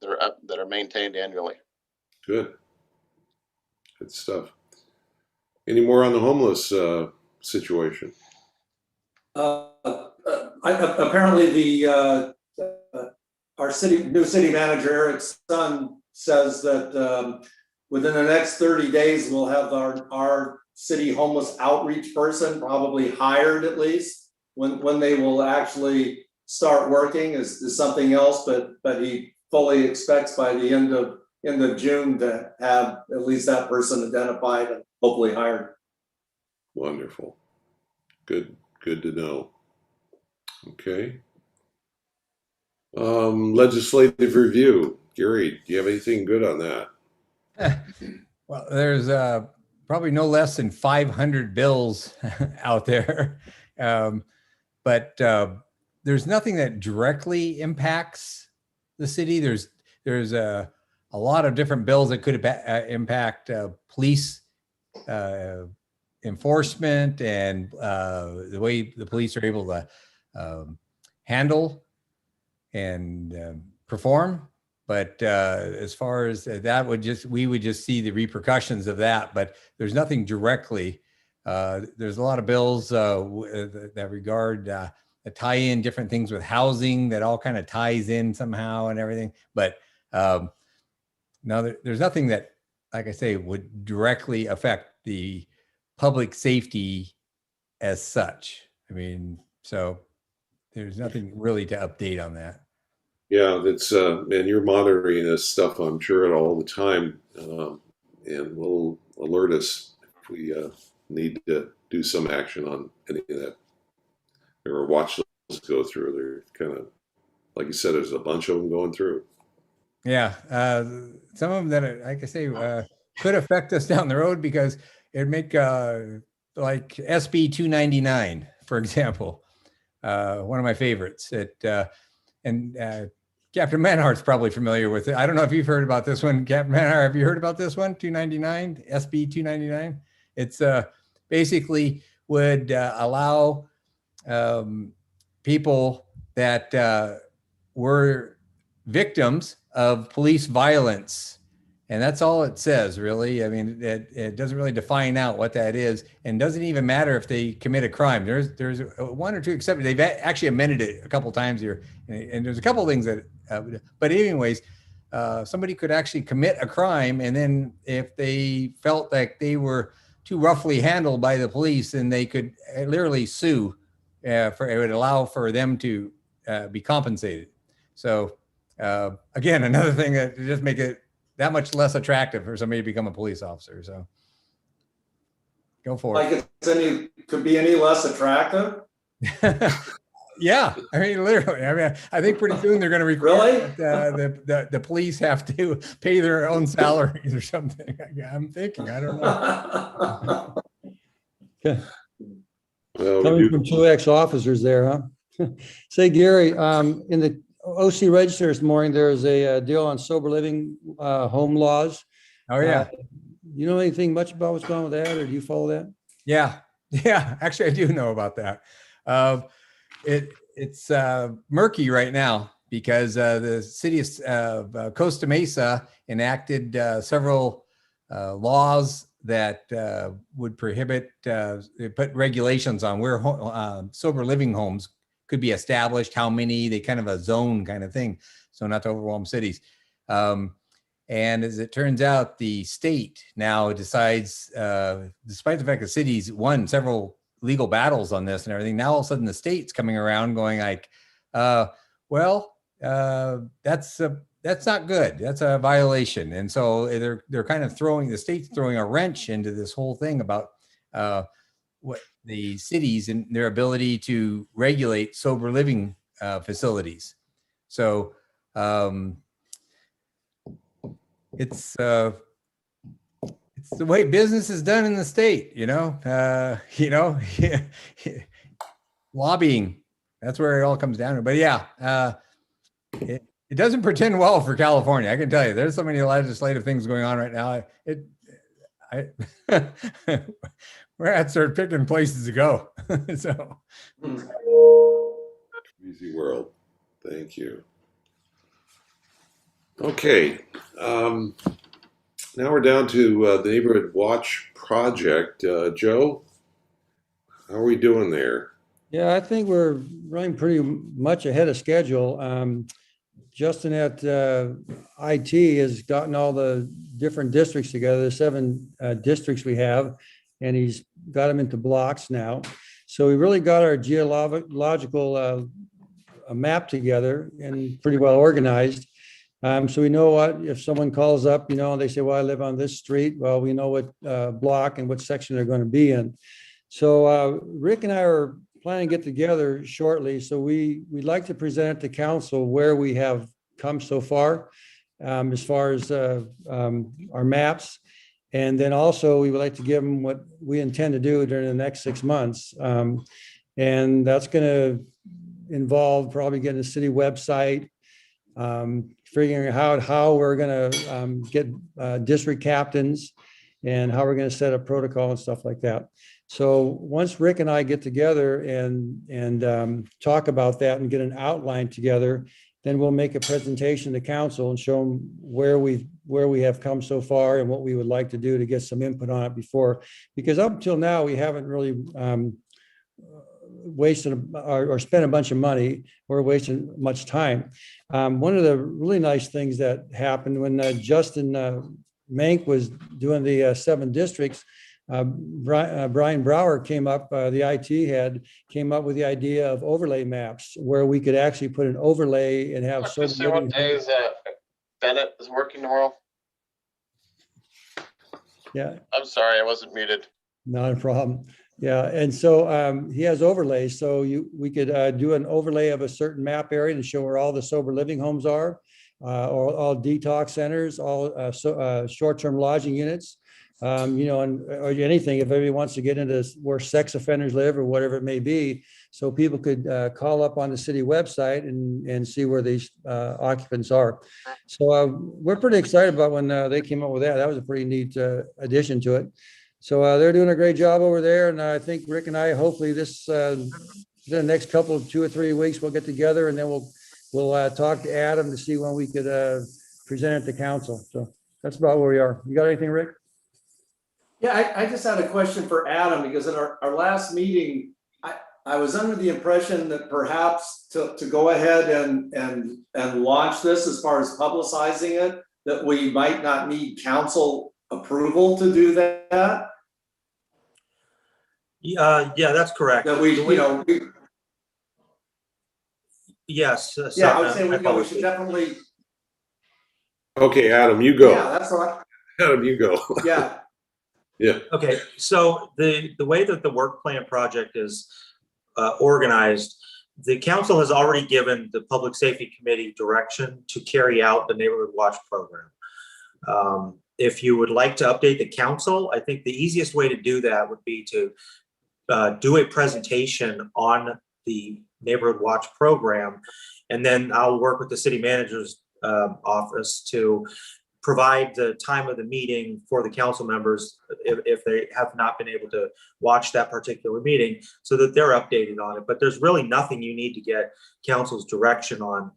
that are maintained annually. Good stuff. Any more on the homeless situation? Apparently our new city manager, Eric's son, says that within the next 30 days, we'll have our city homeless outreach person probably hired, at least. When they will actually start working is something else, but he fully expects by the end of June to have at least that person identified and hopefully hired. Wonderful. Good to know. Okay. Legislative review. Gary, do you have anything good on that? Well, there's probably no less than 500 bills out there, but there's nothing that directly impacts the city. There's a lot of different bills that could impact police enforcement and the way the police are able to handle and perform. But as far as that, we would just see the repercussions of that. But there's nothing directly. There's a lot of bills that regard that tie in different things with housing that all kind of ties in somehow and everything. But now there's nothing that, like I say, would directly affect the public safety as such. I mean, so there's nothing really to update on that. Yeah, that's and you're monitoring this stuff, I'm sure, all the time, and will alert us if we need to do some action on any of that. There are watch lists go through. They're kind of, like you said, there's a bunch of them going through. Yeah, some of them that, like I say, could affect us down the road because it'd make like SB 299, for example, one of my favorites. And Captain Manhart's probably familiar with it. I don't know if you've heard about this one, Captain Manhart. Have you heard about this one? 299, SB 299. It's basically would allow people that were victims of police violence. And that's all it says, really. I mean, it doesn't really define out what that is, and doesn't even matter if they commit a crime. There's one or two exceptions. They've actually amended it a couple times here, and there's a couple of things that. But anyways, somebody could actually commit a crime, and then if they felt like they were too roughly handled by the police, then they could literally sue. It would allow for them to be compensated. So again, another thing that just make it that much less attractive for somebody to become a police officer. So go for it. Like could be any less attractive? Yeah, I mean, literally. I mean, I think pretty soon they're going to require that the police have to pay their own salaries or something. I'm thinking, I don't know. Okay. Well, Coming from two ex-officers there, huh? Say, Gary, in the OC Register this morning, there's a deal on sober living home laws. Oh, yeah. You know anything much about what's going on with that, or do you follow that? Yeah. Actually, I do know about that. It's murky right now because the city of Costa Mesa enacted several laws that would prohibit, put regulations on where sober living homes could be established, how many, they kind of a zone kind of thing, so not to overwhelm cities. And as it turns out, the state now decides, despite the fact that cities won several legal battles on this and everything, now all of a sudden the state's coming around going like, that's not good. That's a violation. And so they're kind of the state's throwing a wrench into this whole thing about what the cities and their ability to regulate sober living facilities. So it's the way business is done in the state, lobbying. That's where it all comes down to. But yeah, it doesn't pretend well for California. I can tell you, there's so many legislative things going on right now. We're at start picking places to go. So Easy world. Thank you. Okay. Now we're down to the Neighborhood Watch Project. Joe, how are we doing there? Yeah, I think we're running pretty much ahead of schedule. Justin at IT has gotten all the different districts together, the 7 districts we have, and he's got them into blocks now. So we really got our geological map together and pretty well organized. So we know what, if someone calls up, they say, well, I live on this street. Well, we know what block and what section they're going to be in. So Rick and I are planning to get together shortly. So we'd like to present to council where we have come so far as our maps. And then also we would like to give them what we intend to do during the next 6 months. And that's going to involve probably getting a city website, figuring out how we're going to get district captains and how we're going to set up protocol and stuff like that. So once Rick and I get together and talk about that and get an outline together, then we'll make a presentation to council and show them where we have come so far and what we would like to do to get some input on it before. Because up until now, we haven't really wasting or spend a bunch of money or wasting much time. One of the really nice things that happened when Justin Mank was doing the 7 districts, Brian Brower came up, the IT head, came up with the idea of overlay maps where we could actually put an overlay and have. Just say what days Bennett is working tomorrow. Yeah. I'm sorry, I wasn't muted. Not a problem. Yeah, and so he has overlays. So we could do an overlay of a certain map area and show where all the sober living homes are, or all detox centers, all short-term lodging units, or anything. If everybody wants to get into where sex offenders live or whatever it may be, so people could call up on the city website and see where these occupants are. So we're pretty excited about when they came up with that. That was a pretty neat addition to it. So they're doing a great job over there, and I think Rick and I, hopefully the next couple of 2 or 3 weeks, we'll get together and then we'll talk to Adam to see when we could present it to council. So that's about where we are. You got anything, Rick? Yeah, I just had a question for Adam, because in our last meeting, I was under the impression that perhaps to go ahead and launch this as far as publicizing it, that we might not need council approval to do that. Yeah, that's correct. That we, Yes. yeah, I would say we should definitely. Okay, Adam, you go. Yeah, that's right. Adam, you go. Yeah. Yeah. Okay, so the way that the work plan project is organized, the council has already given the Public Safety Committee direction to carry out the Neighborhood Watch program. If you would like to update the council, I think the easiest way to do that would be to do a presentation on the Neighborhood Watch program, and then I'll work with the city manager's office to provide the time of the meeting for the council members if they have not been able to watch that particular meeting, so that they're updated on it. But there's really nothing you need to get council's direction on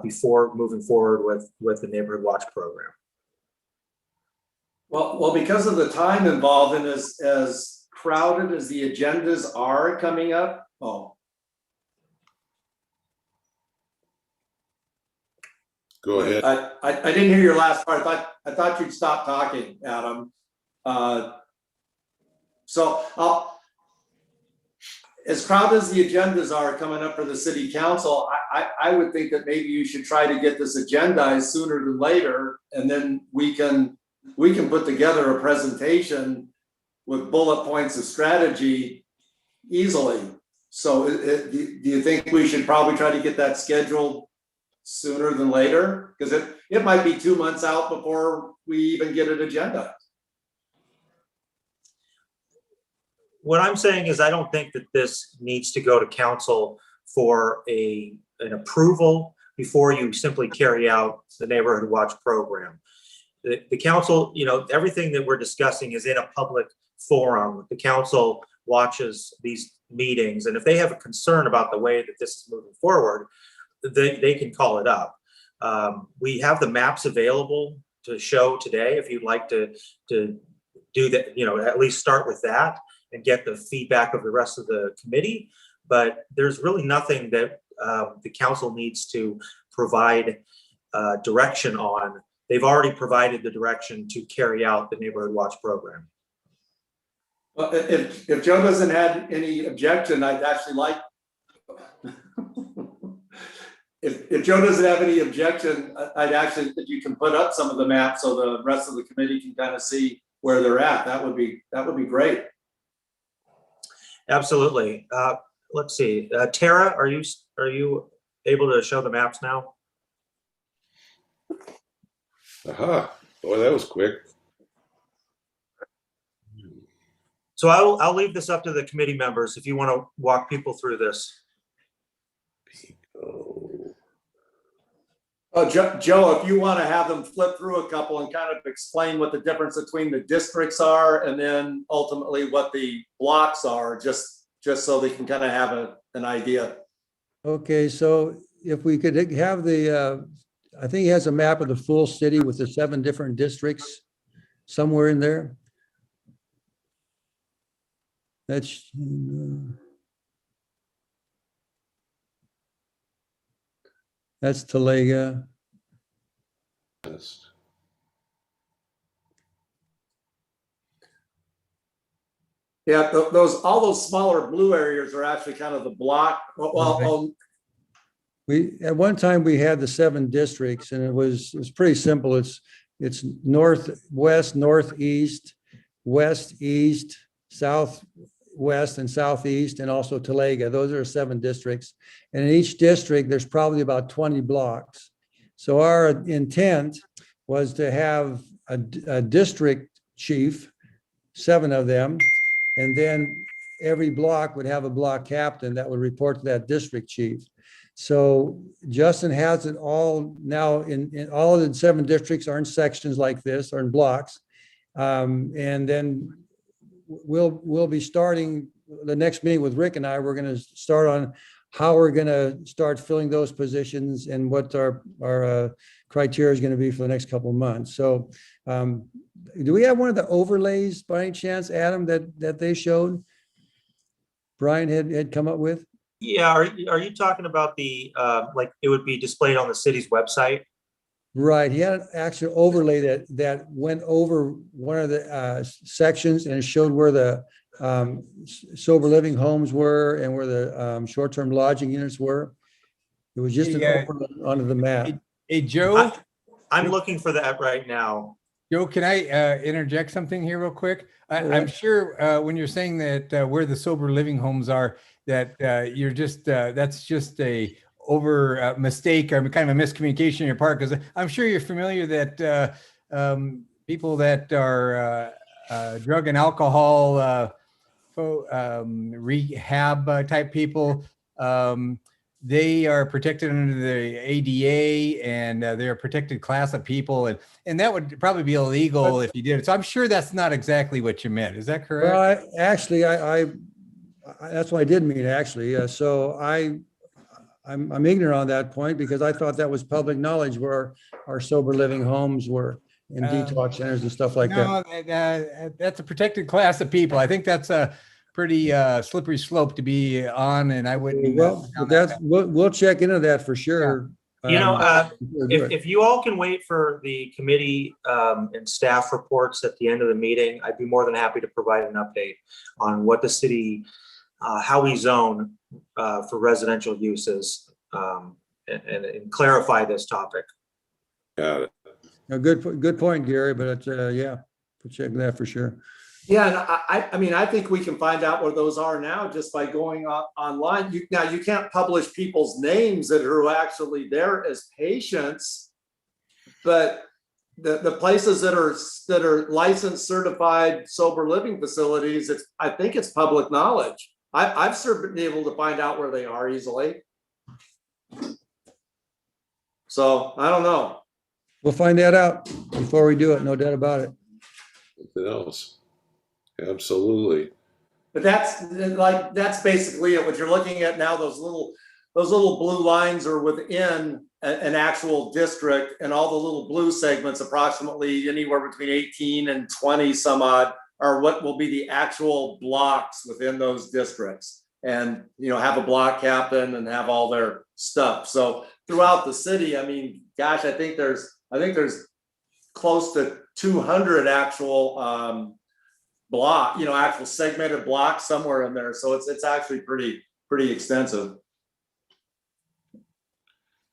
before moving forward with the Neighborhood Watch program. Well, because of the time involved and as crowded as the agendas are coming up. Oh. Go ahead. I didn't hear your last part. I thought you'd stop talking, Adam. So as crowded as the agendas are coming up for the city council, I would think that maybe you should try to get this agendized sooner than later, and then we can put together a presentation with bullet points of strategy easily. So do you think we should probably try to get that scheduled sooner than later? Because it might be 2 months out before we even get an agenda. What I'm saying is I don't think that this needs to go to council for an approval before you simply carry out the Neighborhood Watch program. The council, everything that we're discussing is in a public forum. The council watches these meetings, and if they have a concern about the way that this is moving forward, they can call it up. We have the maps available to show today if you'd like to do that, at least start with that and get the feedback of the rest of the committee. But there's really nothing that the council needs to provide direction on. They've already provided the direction to carry out the Neighborhood Watch program. Well, if Joe doesn't have any objection, I'd actually like. If Joe doesn't have any objection, I'd actually that you can put up some of the maps so the rest of the committee can kind of see where they're at. That would be great. Absolutely. Let's see. Tara, are you able to show the maps now? Aha. Boy, that was quick. So I'll leave this up to the committee members if you want to walk people through this. Oh, Joe, if you want to have them flip through a couple and kind of explain what the difference between the districts are, and then ultimately what the blocks are, just so they can kind of have an idea. Okay, so if we could have I think he has a map of the full city with the 7 different districts somewhere in there. That's That's Talega. Yes. Yeah, all those smaller blue areas are actually kind of the block. Well, At one time we had the 7 districts, and it was pretty simple. It's northwest, northeast, west, east, southwest, and southeast, and also Talega. Those are 7 districts. And in each district, there's probably about 20 blocks. So our intent was to have a district chief, 7 of them, and then every block would have a block captain that would report to that district chief. So Justin has it all now in all of the 7 districts are in sections like this, or in blocks. And then we'll be starting the next meeting with Rick and I. We're going to start on how we're going to start filling those positions and what our criteria is going to be for the next couple of months. So do we have one of the overlays by any chance, Adam, that they showed? Brian had come up with? Yeah, are you talking about the, like it would be displayed on the city's website? Right, he had an actual overlay that went over one of the sections and showed where the sober living homes were and where the short-term lodging units were. It was just an overlay onto the map. Hey, Joe. I'm looking for that right now. Joe, can I interject something here real quick? I'm sure when you're saying that where the sober living homes are, that you're just that's just a mistake or kind of a miscommunication on your part, because I'm sure you're familiar that people that are drug and alcohol rehab type people, they are protected under the ADA, and they're a protected class of people, and that would probably be illegal if you did it. So I'm sure that's not exactly what you meant. Is that correct? Well, actually, I that's what I did mean, actually. So I'm ignorant on that point, because I thought that was public knowledge where our sober living homes were, and detox centers and stuff like that. No, that's a protected class of people. I think that's a pretty slippery slope to be on, and I wouldn't. Well, we'll check into that for sure. You know, if you all can wait for the committee and staff reports at the end of the meeting, I'd be more than happy to provide an update on what the city, how we zone for residential uses, and clarify this topic. Got it. A good point, Gary, but yeah, we'll check that for sure. yeah, and I mean, I think we can find out where those are now just by going online. Now, you can't publish people's names that are actually there as patients, but the places that are licensed, certified, sober living facilities, I think it's public knowledge. I've certainly been able to find out where they are easily. So I don't know. We'll find that out before we do it, no doubt about it. Something else. Absolutely. But that's basically it. What you're looking at now, those little blue lines are within an actual district, and all the little blue segments, approximately anywhere between 18 and 20 some odd, are what will be the actual blocks within those districts. And have a block captain and have all their stuff. So throughout the city, I mean, gosh, I think there's close to 200 actual actual segmented blocks somewhere in there. So it's actually pretty extensive.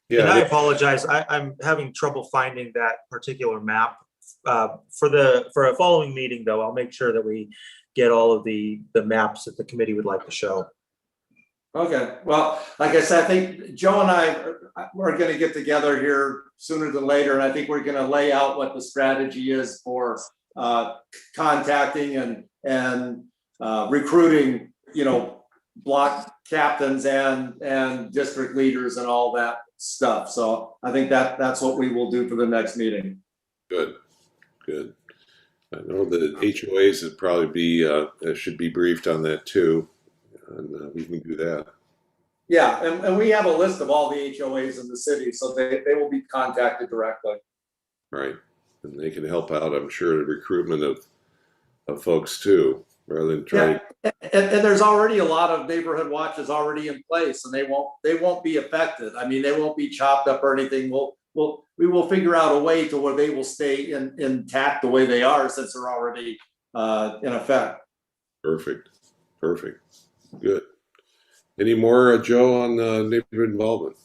Yeah. And I apologize. I'm having trouble finding that particular map. For a following meeting, though, I'll make sure that we get all of the maps that the committee would like to show. Okay. Well, like I said, I think Joe and I are going to get together here sooner than later, and I think we're going to lay out what the strategy is for contacting and recruiting, block captains and district leaders and all that stuff. So I think that's what we will do for the next meeting. Good. I know the HOAs would probably should be briefed on that too, and we can do that. Yeah, and we have a list of all the HOAs in the city, so they will be contacted directly. Right, and they can help out, I'm sure, the recruitment of folks too. rather than try. Yeah, and there's already a lot of neighborhood watches already in place, and they won't be affected. I mean, they won't be chopped up or anything. We will figure out a way to where they will stay intact the way they are, since they're already in effect. Perfect. Good. Any more, Joe, on neighborhood involvement?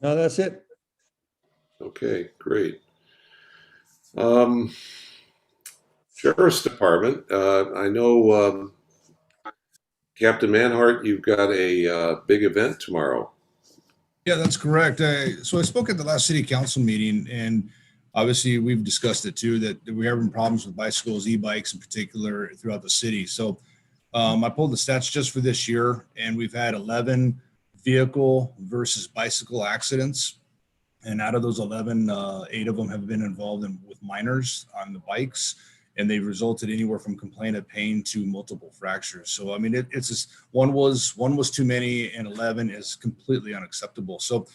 No, that's it. Okay, great. Sheriff's Department. I know, Captain Manhart, you've got a big event tomorrow. Yeah, that's correct. So I spoke at the last city council meeting, and obviously we've discussed it too, that we're having problems with bicycles, e-bikes in particular throughout the city. So I pulled the stats just for this year, and we've had 11 vehicle versus bicycle accidents. And out of those 11, 8 of them have been involved with minors on the bikes, and they've resulted anywhere from complaint of pain to multiple fractures. So, I mean, it's just, one was too many, and 11 is completely unacceptable. So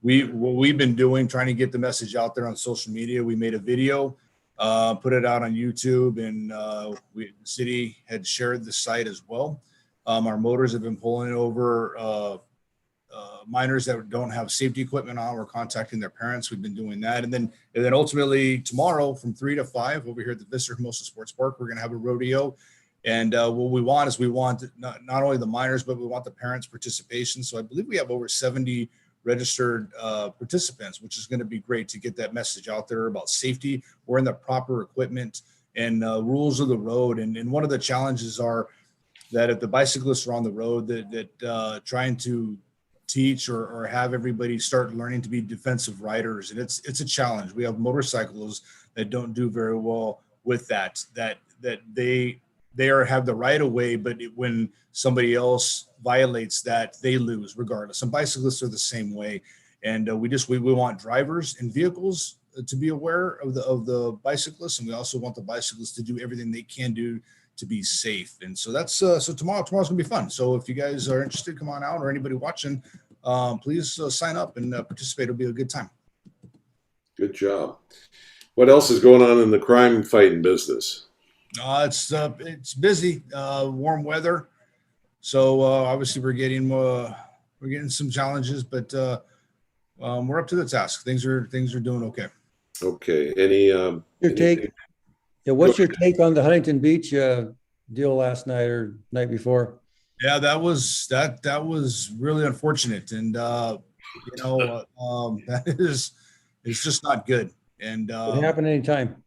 what we've been doing, trying to get the message out there on social media. We made a video, put it out on YouTube, and the city had shared the site as well. Our motors have been pulling over minors that don't have safety equipment on. We're contacting their parents. We've been doing that. And then ultimately tomorrow from 3 to 5 over here at the Visser Hermosa Sports Park, we're going to have a rodeo. And what we want is not only the minors, but we want the parents' participation. So I believe we have over 70 registered participants, which is going to be great to get that message out there about safety, wearing the proper equipment, and rules of the road. And one of the challenges are that if the bicyclists are on the road, that trying to teach or have everybody start learning to be defensive riders, and it's a challenge. We have motorcyclists that don't do very well with that they have the right of way, but when somebody else violates that, they lose regardless. And bicyclists are the same way. And we want drivers and vehicles to be aware of the bicyclists, and we also want the bicyclists to do everything they can do to be safe. And so that's so tomorrow's gonna be fun. So if you guys are interested, come on out, or anybody watching, please sign up and participate. It'll be a good time. Good job. What else is going on in the crime fighting business? It's busy, warm weather. So obviously we're getting some challenges, but we're up to the task. Things are doing okay. Okay. Any Your take? Yeah, what's your take on the Huntington Beach deal last night or night before? Yeah, that was really unfortunate, and it's just not good. And It can happen anytime.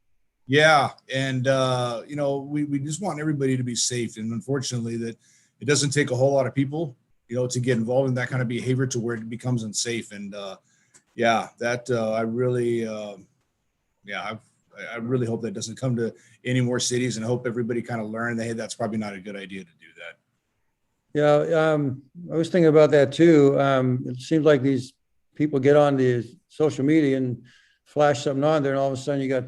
yeah, and we just want everybody to be safe, and unfortunately, that it doesn't take a whole lot of people, to get involved in that kind of behavior to where it becomes unsafe. And I really hope that doesn't come to any more cities, and I hope everybody kind of learn that, hey, that's probably not a good idea to do that. Yeah, I was thinking about that too. It seems like these people get on the social media and flash something on there, and all of a sudden you got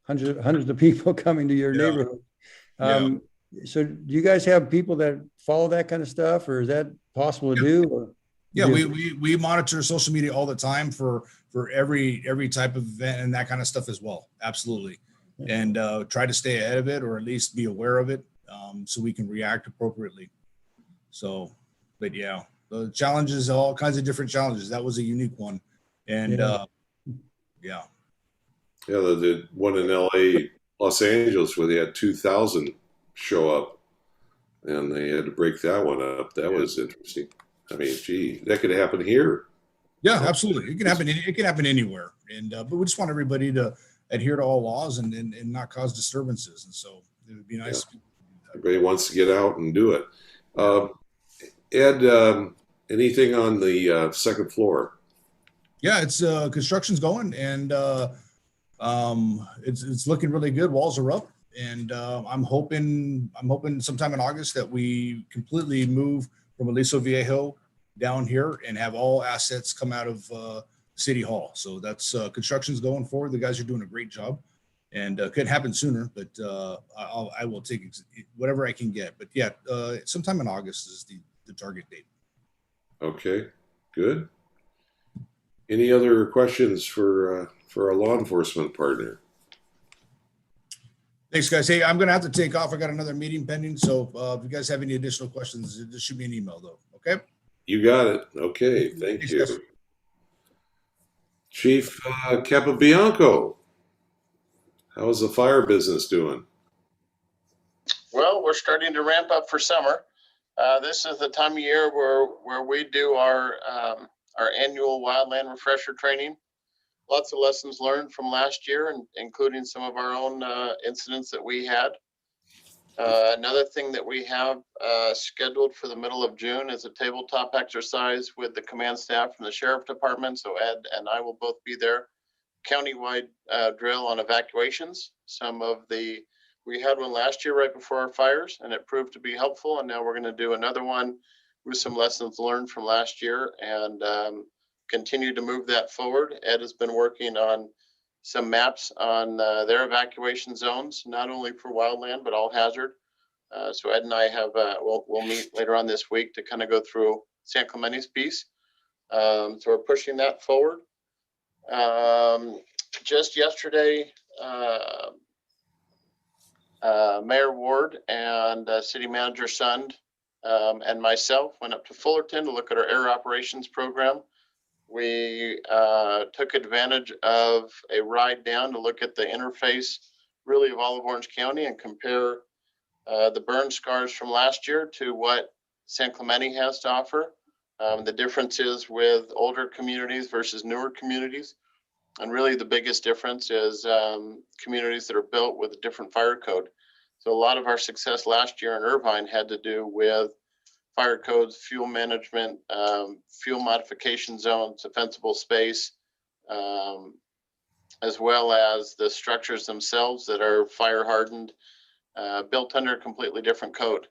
hundreds of people coming to your neighborhood. So do you guys have people that follow that kind of stuff, or is that possible to do? Or we monitor social media all the time for every type of event and that kind of stuff as well. Absolutely. And try to stay ahead of it, or at least be aware of it, so we can react appropriately. So, but yeah, the challenges, all kinds of different challenges. That was a unique one. And the one in LA, Los Angeles, where they had 2,000 show up, and they had to break that one up. That was interesting. I mean, gee, that could happen here. Yeah, absolutely. It can happen. It can happen anywhere. And but we just want everybody to adhere to all laws and not cause disturbances. And so it would be nice. Yeah. Everybody wants to get out and do it. Ed, anything on the second floor? Yeah, it's construction's going, and it's looking really good. Walls are up, and I'm hoping sometime in August that we completely move from Aliso Viejo down here and have all assets come out of City Hall. So that's construction's going forward. The guys are doing a great job, and could happen sooner, but I will take whatever I can get. But yeah, sometime in August is the target date. Okay, good. Any other questions for our law enforcement partner? Thanks, guys. Hey, I'm gonna have to take off. I got another meeting pending, so if you guys have any additional questions, just shoot me an email though, okay? You got it. Okay, thank Thanks, you. guys. Chief Capobianco, how's the fire business doing? Well, we're starting to ramp up for summer. This is the time of year where we do our annual wildland refresher training. Lots of lessons learned from last year, and including some of our own incidents that we had. Another thing that we have scheduled for the middle of June is a tabletop exercise with the command staff from the sheriff department. So Ed and I will both be there. Countywide drill on evacuations. We had one last year right before our fires, and it proved to be helpful. And now we're going to do another one with some lessons learned from last year and continue to move that forward. Ed has been working on some maps on their evacuation zones, not only for wildland, but all hazard. So Ed and I have, we'll meet later on this week to kind of go through San Clemente's piece. So we're pushing that forward. Just yesterday, Mayor Ward and City Manager Sund and myself went up to Fullerton to look at our air operations program. We took advantage of a ride down to look at the interface really of all of Orange County and compare the burn scars from last year to what San Clemente has to offer. The differences with older communities versus newer communities. And really the biggest difference is communities that are built with a different fire code. So a lot of our success last year in Irvine had to do with fire codes, fuel management, fuel modification zones, defensible space, as well as the structures themselves that are fire hardened, built under a completely different code.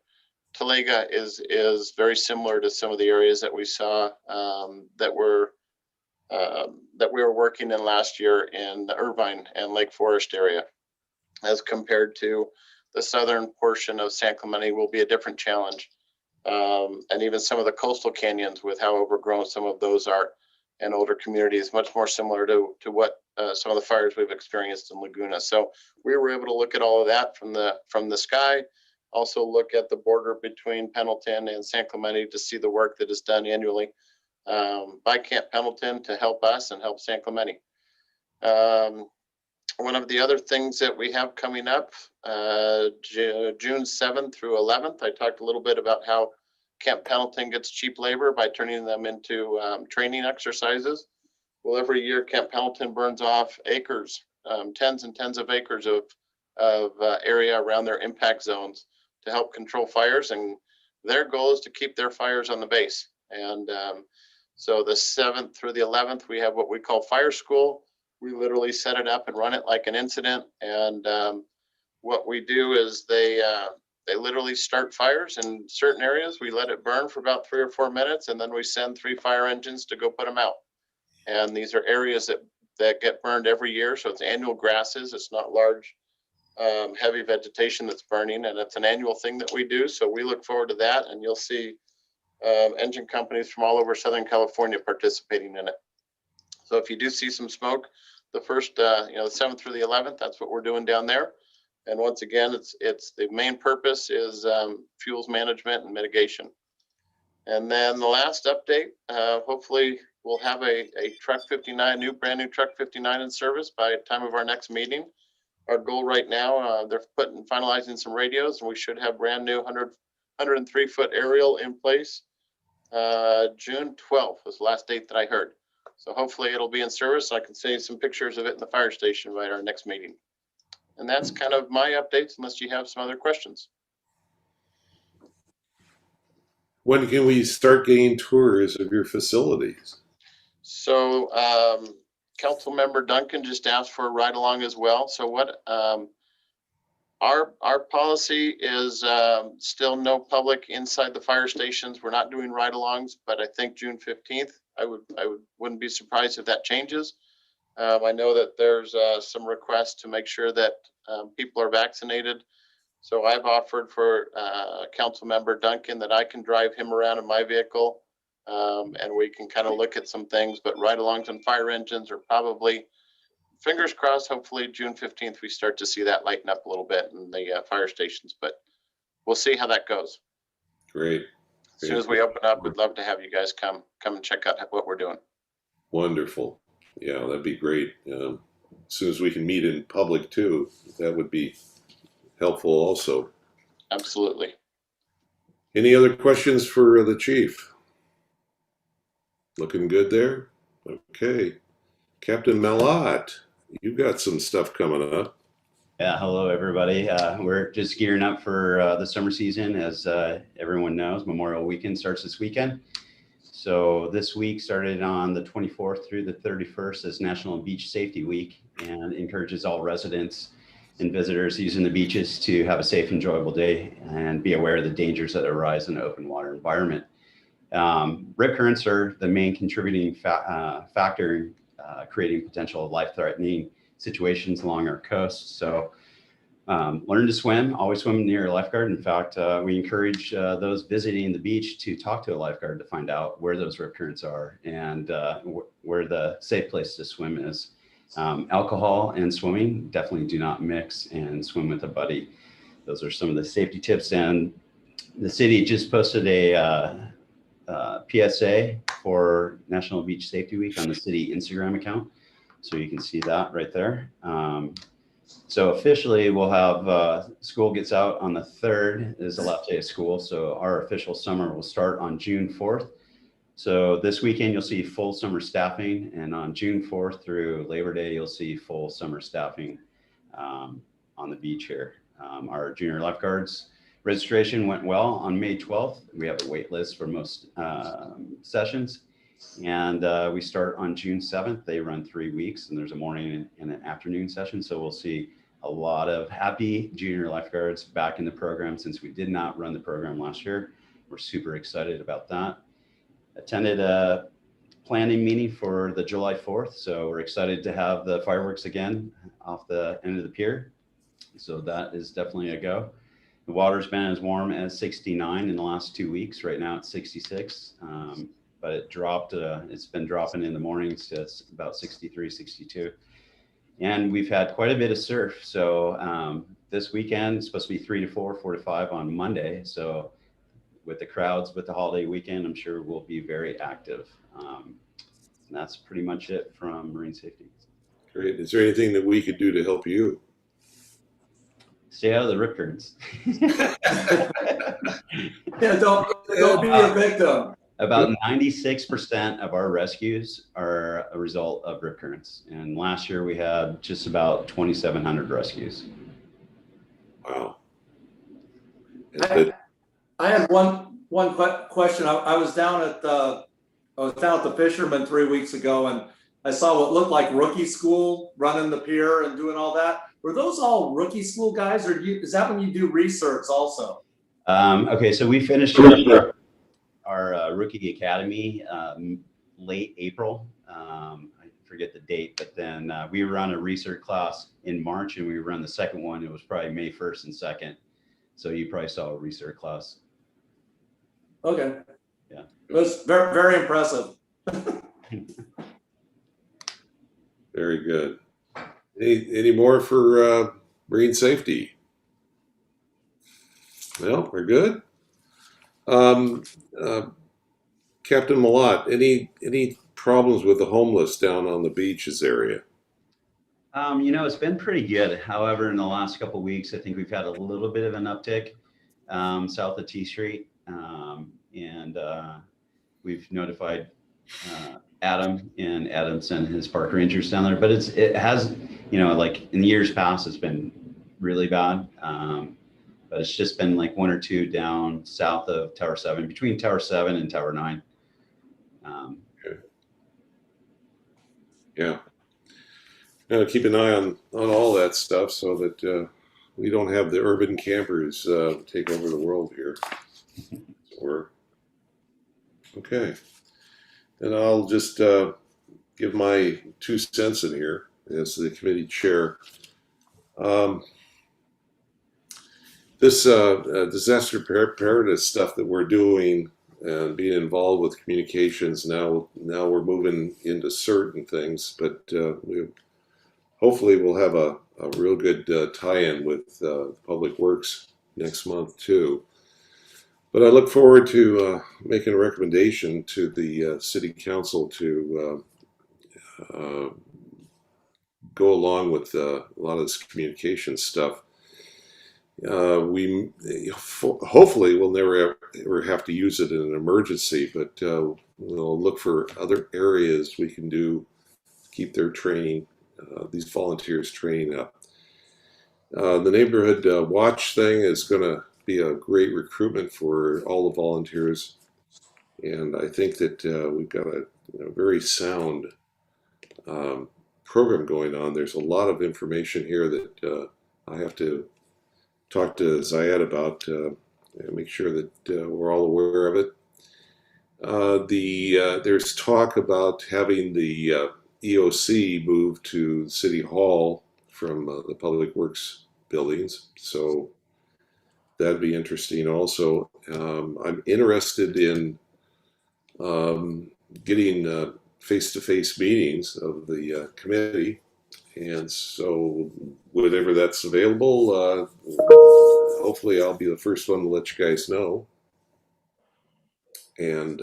Talega is very similar to some of the areas that we saw that we were working in last year in the Irvine and Lake Forest area, as compared to the southern portion of San Clemente will be a different challenge. And even some of the coastal canyons with how overgrown some of those are and older communities, much more similar to what some of the fires we've experienced in Laguna. So we were able to look at all of that from the sky, also look at the border between Pendleton and San Clemente to see the work that is done annually by Camp Pendleton to help us and help San Clemente. One of the other things that we have coming up, June 7th through 11th, I talked a little bit about how Camp Pendleton gets cheap labor by turning them into training exercises. Well, every year Camp Pendleton burns off acres, tens and tens of acres of area around their impact zones to help control fires. And their goal is to keep their fires on the base. And so the 7th through the 11th, we have what we call fire school. We literally set it up and run it like an incident. And what we do is they literally start fires in certain areas. We let it burn for about 3 or 4 minutes, and then we send 3 fire engines to go put them out. And these are areas that get burned every year. So it's annual grasses. It's not large, heavy vegetation that's burning, and it's an annual thing that we do. So we look forward to that, and you'll see engine companies from all over Southern California participating in it. So if you do see some smoke, the first, the 7th through the 11th, that's what we're doing down there. And once again, it's the main purpose is fuels management and mitigation. And then the last update, hopefully we'll have a truck 59, brand new truck 59 in service by the time of our next meeting. Our goal right now, they're finalizing some radios, and we should have brand new 103-foot aerial in place. June 12th was the last date that I heard. So hopefully it'll be in service. I can see some pictures of it in the fire station by our next meeting. And that's kind of my updates, unless you have some other questions. When can we start getting tours of your facilities? So Council Member Duncan just asked for a ride along as well. So what our policy is still no public inside the fire stations. We're not doing ride-alongs, but I think June 15th, I wouldn't be surprised if that changes. I know that there's some requests to make sure that people are vaccinated. So I've offered for Council Member Duncan that I can drive him around in my vehicle, and we can kind of look at some things. But ride-alongs and fire engines are probably fingers crossed, hopefully June 15th, we start to see that lighten up a little bit in the fire stations, but we'll see how that goes. Great. As soon as we open up, we'd love to have you guys come and check out what we're doing. Wonderful. Yeah, that'd be great. As soon as we can meet in public too, that would be helpful also. Absolutely. Any other questions for the chief? Looking good there? Okay. Captain Malat, you've got some stuff coming up. Yeah, hello everybody. We're just gearing up for the summer season. As everyone knows, Memorial Weekend starts this weekend. So this week started on the 24th through the 31st as National Beach Safety Week, and encourages all residents and visitors using the beaches to have a safe, enjoyable day and be aware of the dangers that arise in an open water environment. Rip currents are the main contributing factor in creating potential life-threatening situations along our coast. So learn to swim, always swim near a lifeguard. In fact, we encourage those visiting the beach to talk to a lifeguard to find out where those rip currents are and where the safe place to swim is. Alcohol and swimming definitely do not mix, and swim with a buddy. Those are some of the safety tips. And the city just posted a PSA for National Beach Safety Week on the city Instagram account. So you can see that right there. So officially we'll have school gets out on the 3rd is the last day of school. So our official summer will start on June 4th. So this weekend you'll see full summer staffing, and on June 4th through Labor Day, you'll see full summer staffing on the beach here. Our junior lifeguards registration went well on May 12th. We have a wait list for most sessions. And we start on June 7th. They run 3 weeks, and there's a morning and an afternoon session. So we'll see a lot of happy junior lifeguards back in the program since we did not run the program last year. We're super excited about that. Attended a planning meeting for the July 4th. So we're excited to have the fireworks again off the end of the pier. So that is definitely a go. The water's been as warm as 69 in the last 2 weeks. Right now it's 66. But it dropped, it's been dropping in the mornings to about 63, 62. And we've had quite a bit of surf. So this weekend, it's supposed to be 3 to 4, 4 to 5 on Monday. So with the crowds, with the holiday weekend, I'm sure we'll be very active. And that's pretty much it from marine safety. Great. Is there anything that we could do to help you? Stay out of the rip currents. Yeah, don't be a victim. About 96% of our rescues are a result of rip currents. And last year we had just about 2,700 rescues. Wow. I had one question. I was down at the Fisherman 3 weeks ago, and I saw what looked like rookie school running the pier and doing all that. Were those all rookie school guys, or is that when you do research also? Okay, so we finished our rookie academy late April. I forget the date, but then we run a research class in March, and we run the second one. It was probably May 1st and 2nd. So you probably saw a research class. Okay. Yeah. It was very, very impressive. Very good. Any more for marine safety? Well, we're good. Captain Malat, any problems with the homeless down on the beaches area? It's been pretty good. However, in the last couple of weeks, I think we've had a little bit of an uptick south of T Street, and we've notified Adam, and Adam sent his park rangers down there. But it has, like in years past, it's been really bad. But it's just been like 1 or 2 down south of Tower 7, between Tower 7 and Tower 9. Okay. Yeah. Keep an eye on all that stuff so that we don't have the urban campers take over the world here. Okay. And I'll just give my 2 cents in here as the committee chair. This disaster preparedness stuff that we're doing and being involved with communications now we're moving into certain things, but we hopefully we'll have a real good tie-in with Public Works next month too. But I look forward to making a recommendation to the City Council to go along with a lot of this communication stuff. We hopefully we'll never ever have to use it in an emergency, but we'll look for other areas we can do, keep their training, these volunteers training up. The neighborhood watch thing is going to be a great recruitment for all the volunteers, and I think that we've got a very sound program going on. There's a lot of information here that I have to talk to Zayed about and make sure that we're all aware of it. There's talk about having the EOC moved to City Hall from the Public Works buildings, so that'd be interesting also. I'm interested in getting face-to-face meetings of the committee, and so whenever that's available, hopefully I'll be the first one to let you guys know, and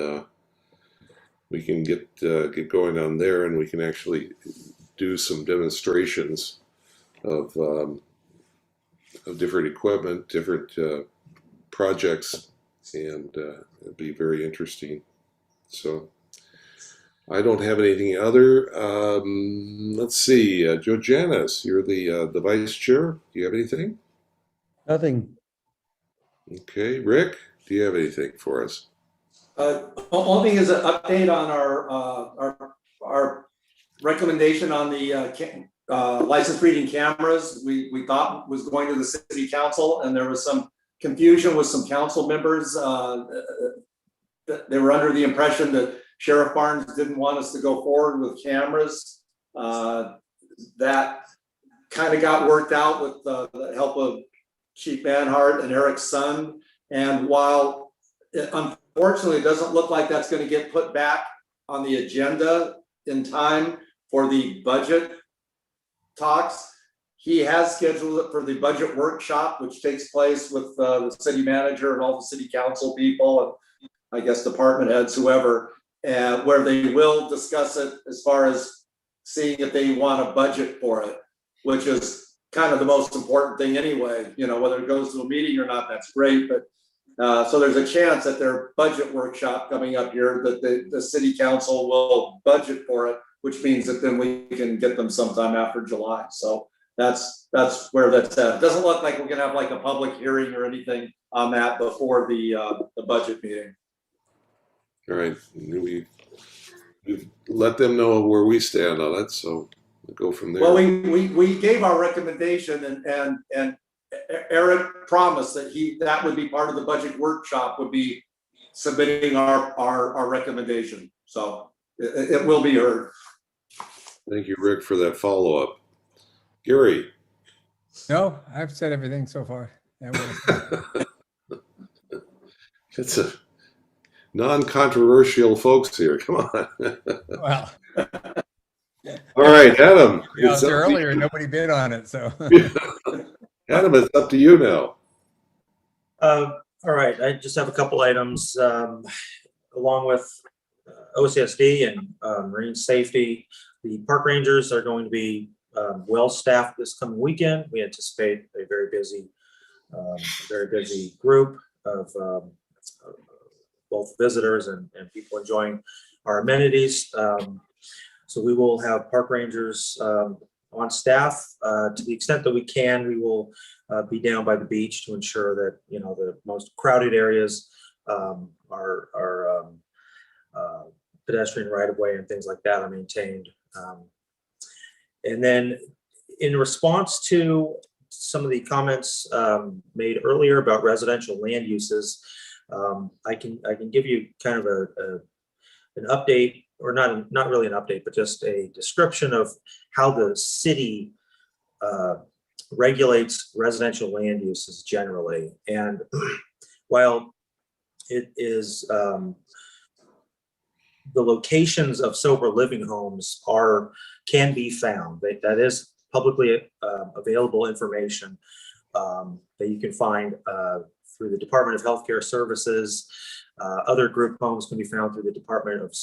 we can get going on there, and we can actually do some demonstrations of different equipment, different projects, and it'd be very interesting. So I don't have anything other. Let's see, Joe Janice, you're the vice chair. Do you have anything? Nothing. Okay, Rick, do you have anything for us? Only thing is an update on our recommendation on the license reading cameras. We thought was going to the city council, and there was some confusion with some council members. They were under the impression that Sheriff Barnes didn't want us to go forward with cameras. That kind of got worked out with the help of Chief Manhart and Eric's son. And while unfortunately it doesn't look like that's going to get put back on the agenda in time for the budget talks, he has scheduled it for the budget workshop, which takes place with the city manager and all the city council people and I guess department heads, whoever, where they will discuss it as far as seeing if they want a budget for it, which is kind of the most important thing anyway. You know, whether it goes to a meeting or not, that's great. But so there's a chance at their budget workshop coming up here that the city council will budget for it, which means that then we can get them sometime after July. So that's where that's at. It doesn't look like we're gonna have like a public hearing or anything on that before the budget meeting. All right, we've let them know where we stand on it, so we'll go from there. Well, we gave our recommendation, and Eric promised that that would be part of the budget workshop, would be submitting our recommendation. So it will be heard. Thank you, Rick, for that follow-up. Gary. No, I've said everything so far. It's a non-controversial folks here. Come on. Well, all right, Adam. yeah, earlier nobody bid on it, so. Adam, it's up to you now. All right, I just have a couple items along with OCSD and marine safety. The park rangers are going to be well-staffed this coming weekend. We anticipate a very busy group of both visitors and people enjoying our amenities. So we will have park rangers on staff. To the extent that we can, we will be down by the beach to ensure that, you know, the most crowded areas are pedestrian right-of-way and things like that are maintained. And then in response to some of the comments made earlier about residential land uses, I can give you kind of an update, or not really an update, but just a description of how the city regulates residential land uses generally. And while it is the locations of sober living homes can be found, that is publicly available information that you can find through the Department of Healthcare Services. Other group homes can be found through the Department of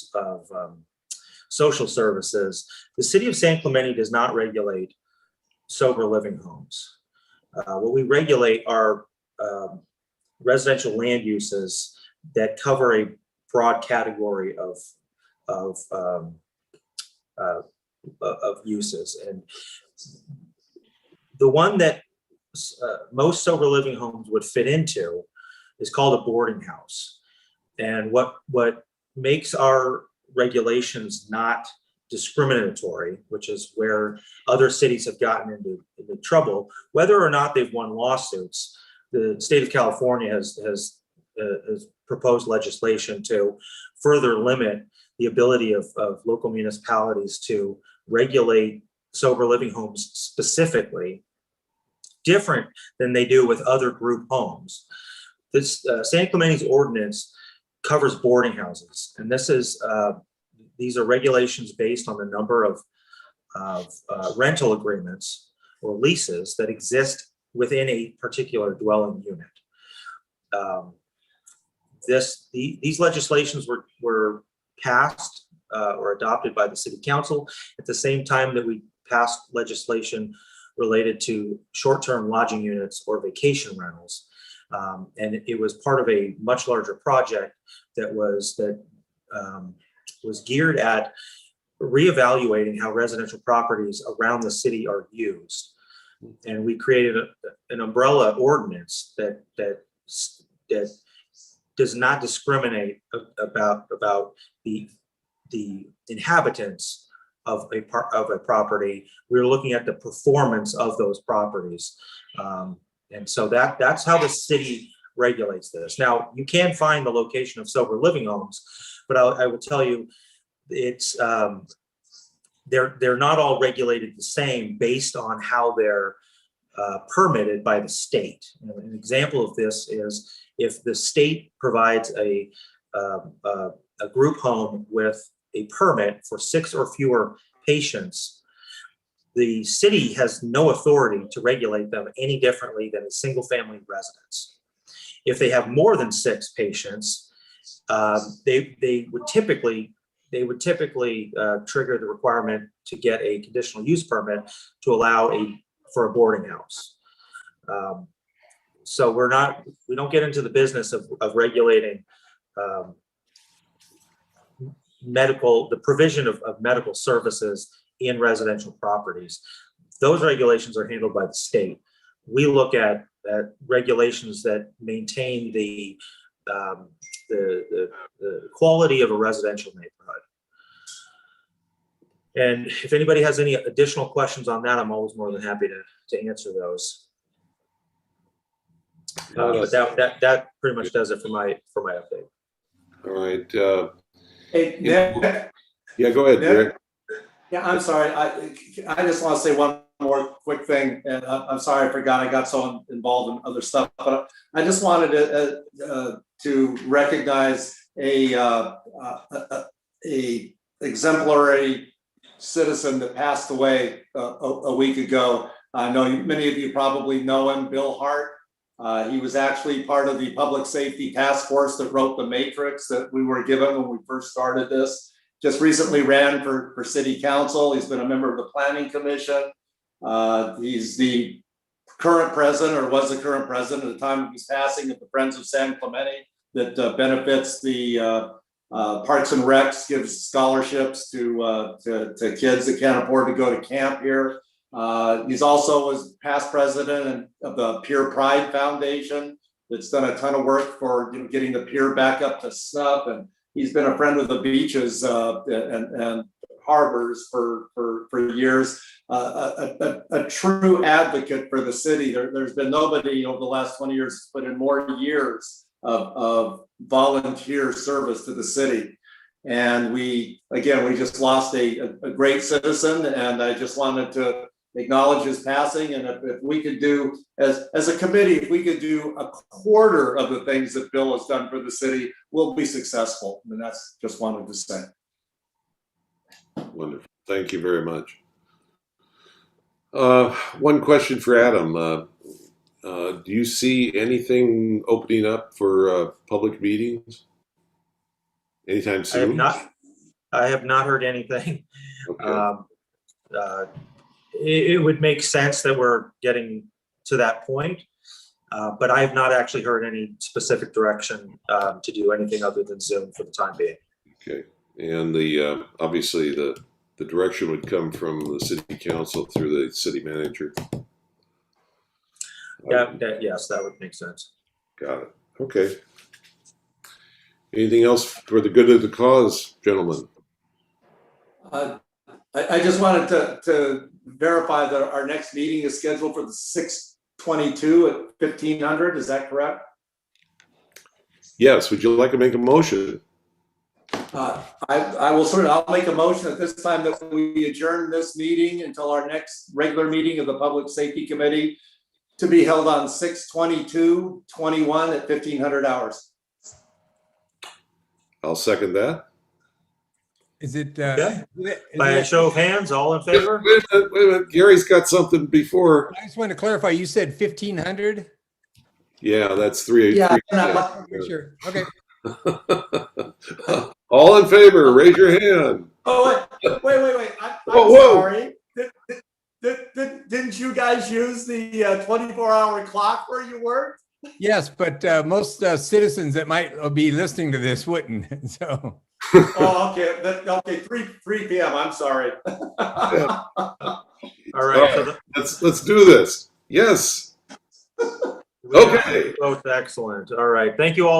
Social Services. The city of San Clemente does not regulate sober living homes. What we regulate are residential land uses that cover a broad category of uses, and the one that most sober living homes would fit into is called a boarding house. And what makes our regulations not discriminatory, which is where other cities have gotten into trouble, whether or not they've won lawsuits, the state of California has proposed legislation to further limit the ability of local municipalities to regulate sober living homes specifically, different than they do with other group homes. This San Clemente's ordinance covers boarding houses, and this is these are regulations based on the number of rental agreements or leases that exist within a particular dwelling unit. These legislations were passed or adopted by the city council at the same time that we passed legislation related to short-term lodging units or vacation rentals. And it was part of a much larger project that was geared at reevaluating how residential properties around the city are used. And we created an umbrella ordinance that does not discriminate about the inhabitants of a property. We're looking at the performance of those properties. And so that's how the city regulates this. Now, you can find the location of sober living homes, but I will tell you, it's they're not all regulated the same based on how they're permitted by the state. An example of this is if the state provides a group home with a permit for 6 or fewer patients, the city has no authority to regulate them any differently than a single family residence. If they have more than 6 patients, they would typically trigger the requirement to get a conditional use permit to allow for a boarding house. So we don't get into the business of regulating the provision of medical services in residential properties. Those regulations are handled by the state. We look at regulations that maintain the quality of a residential neighborhood. And if anybody has any additional questions on that, I'm always more than happy to answer those. But that pretty much does it for my update. All right. Hey, Nick? Yeah, go ahead, Nick? Rick. Yeah, I'm sorry. I just want to say one more quick thing, and I'm sorry I forgot. I got so involved in other stuff, but I just wanted to recognize a exemplary citizen that passed away a week ago. I know many of you probably know him, Bill Hart. He was actually part of the public safety task force that wrote the matrix that we were given when we first started this. Just recently ran for city council. He's been a member of the planning commission. He's the current president, or was the current president at the time of his passing, of the Friends of San Clemente, that benefits the Parks and Recs, gives scholarships to kids that can't afford to go to camp here. He's also was past president of the Pier Pride Foundation, that's done a ton of work for getting the pier back up to snuff, and he's been a friend of the beaches and harbors for years. A true advocate for the city. There's been nobody over the last 20 years who's put in more years of volunteer service to the city. And we just lost a great citizen, and I just wanted to acknowledge his passing. And if we could do, as a committee, if we could do a quarter of the things that Bill has done for the city, we'll be successful. And that's just wanted to say. Wonderful. Thank you very much. One question for Adam. Do you see anything opening up for public meetings anytime soon? I have not heard anything. Okay. It would make sense that we're getting to that point, but I have not actually heard any specific direction to do anything other than Zoom for the time being. Okay. And the obviously the direction would come from the city council through the city manager. Yes, that would make sense. Got it. Okay. Anything else for the good of the cause, gentlemen? I just wanted to verify that our next meeting is scheduled for the 6/22 at 1500. Is that correct? Yes. Would you like to make a motion? I'll make a motion at this time that we adjourn this meeting until our next regular meeting of the Public Safety Committee to be held on 6/22/21 at 1500 hours. I'll second that. Is it? Okay. By a show of hands, all in favor? Wait a minute. Gary's got something before. I just want to clarify, you said 1500? Yeah, that's three. Yeah, Sure, okay. All in favor, raise your hand. Oh, wait. I'm Whoa. sorry. Didn't you guys use the 24-hour clock where you worked? Yes, but most citizens that might be listening to this wouldn't, so. Oh, okay. 3 p.m. I'm sorry. Yeah. All right. So Let's do this. Yes. Okay. both excellent. All right. Thank you all very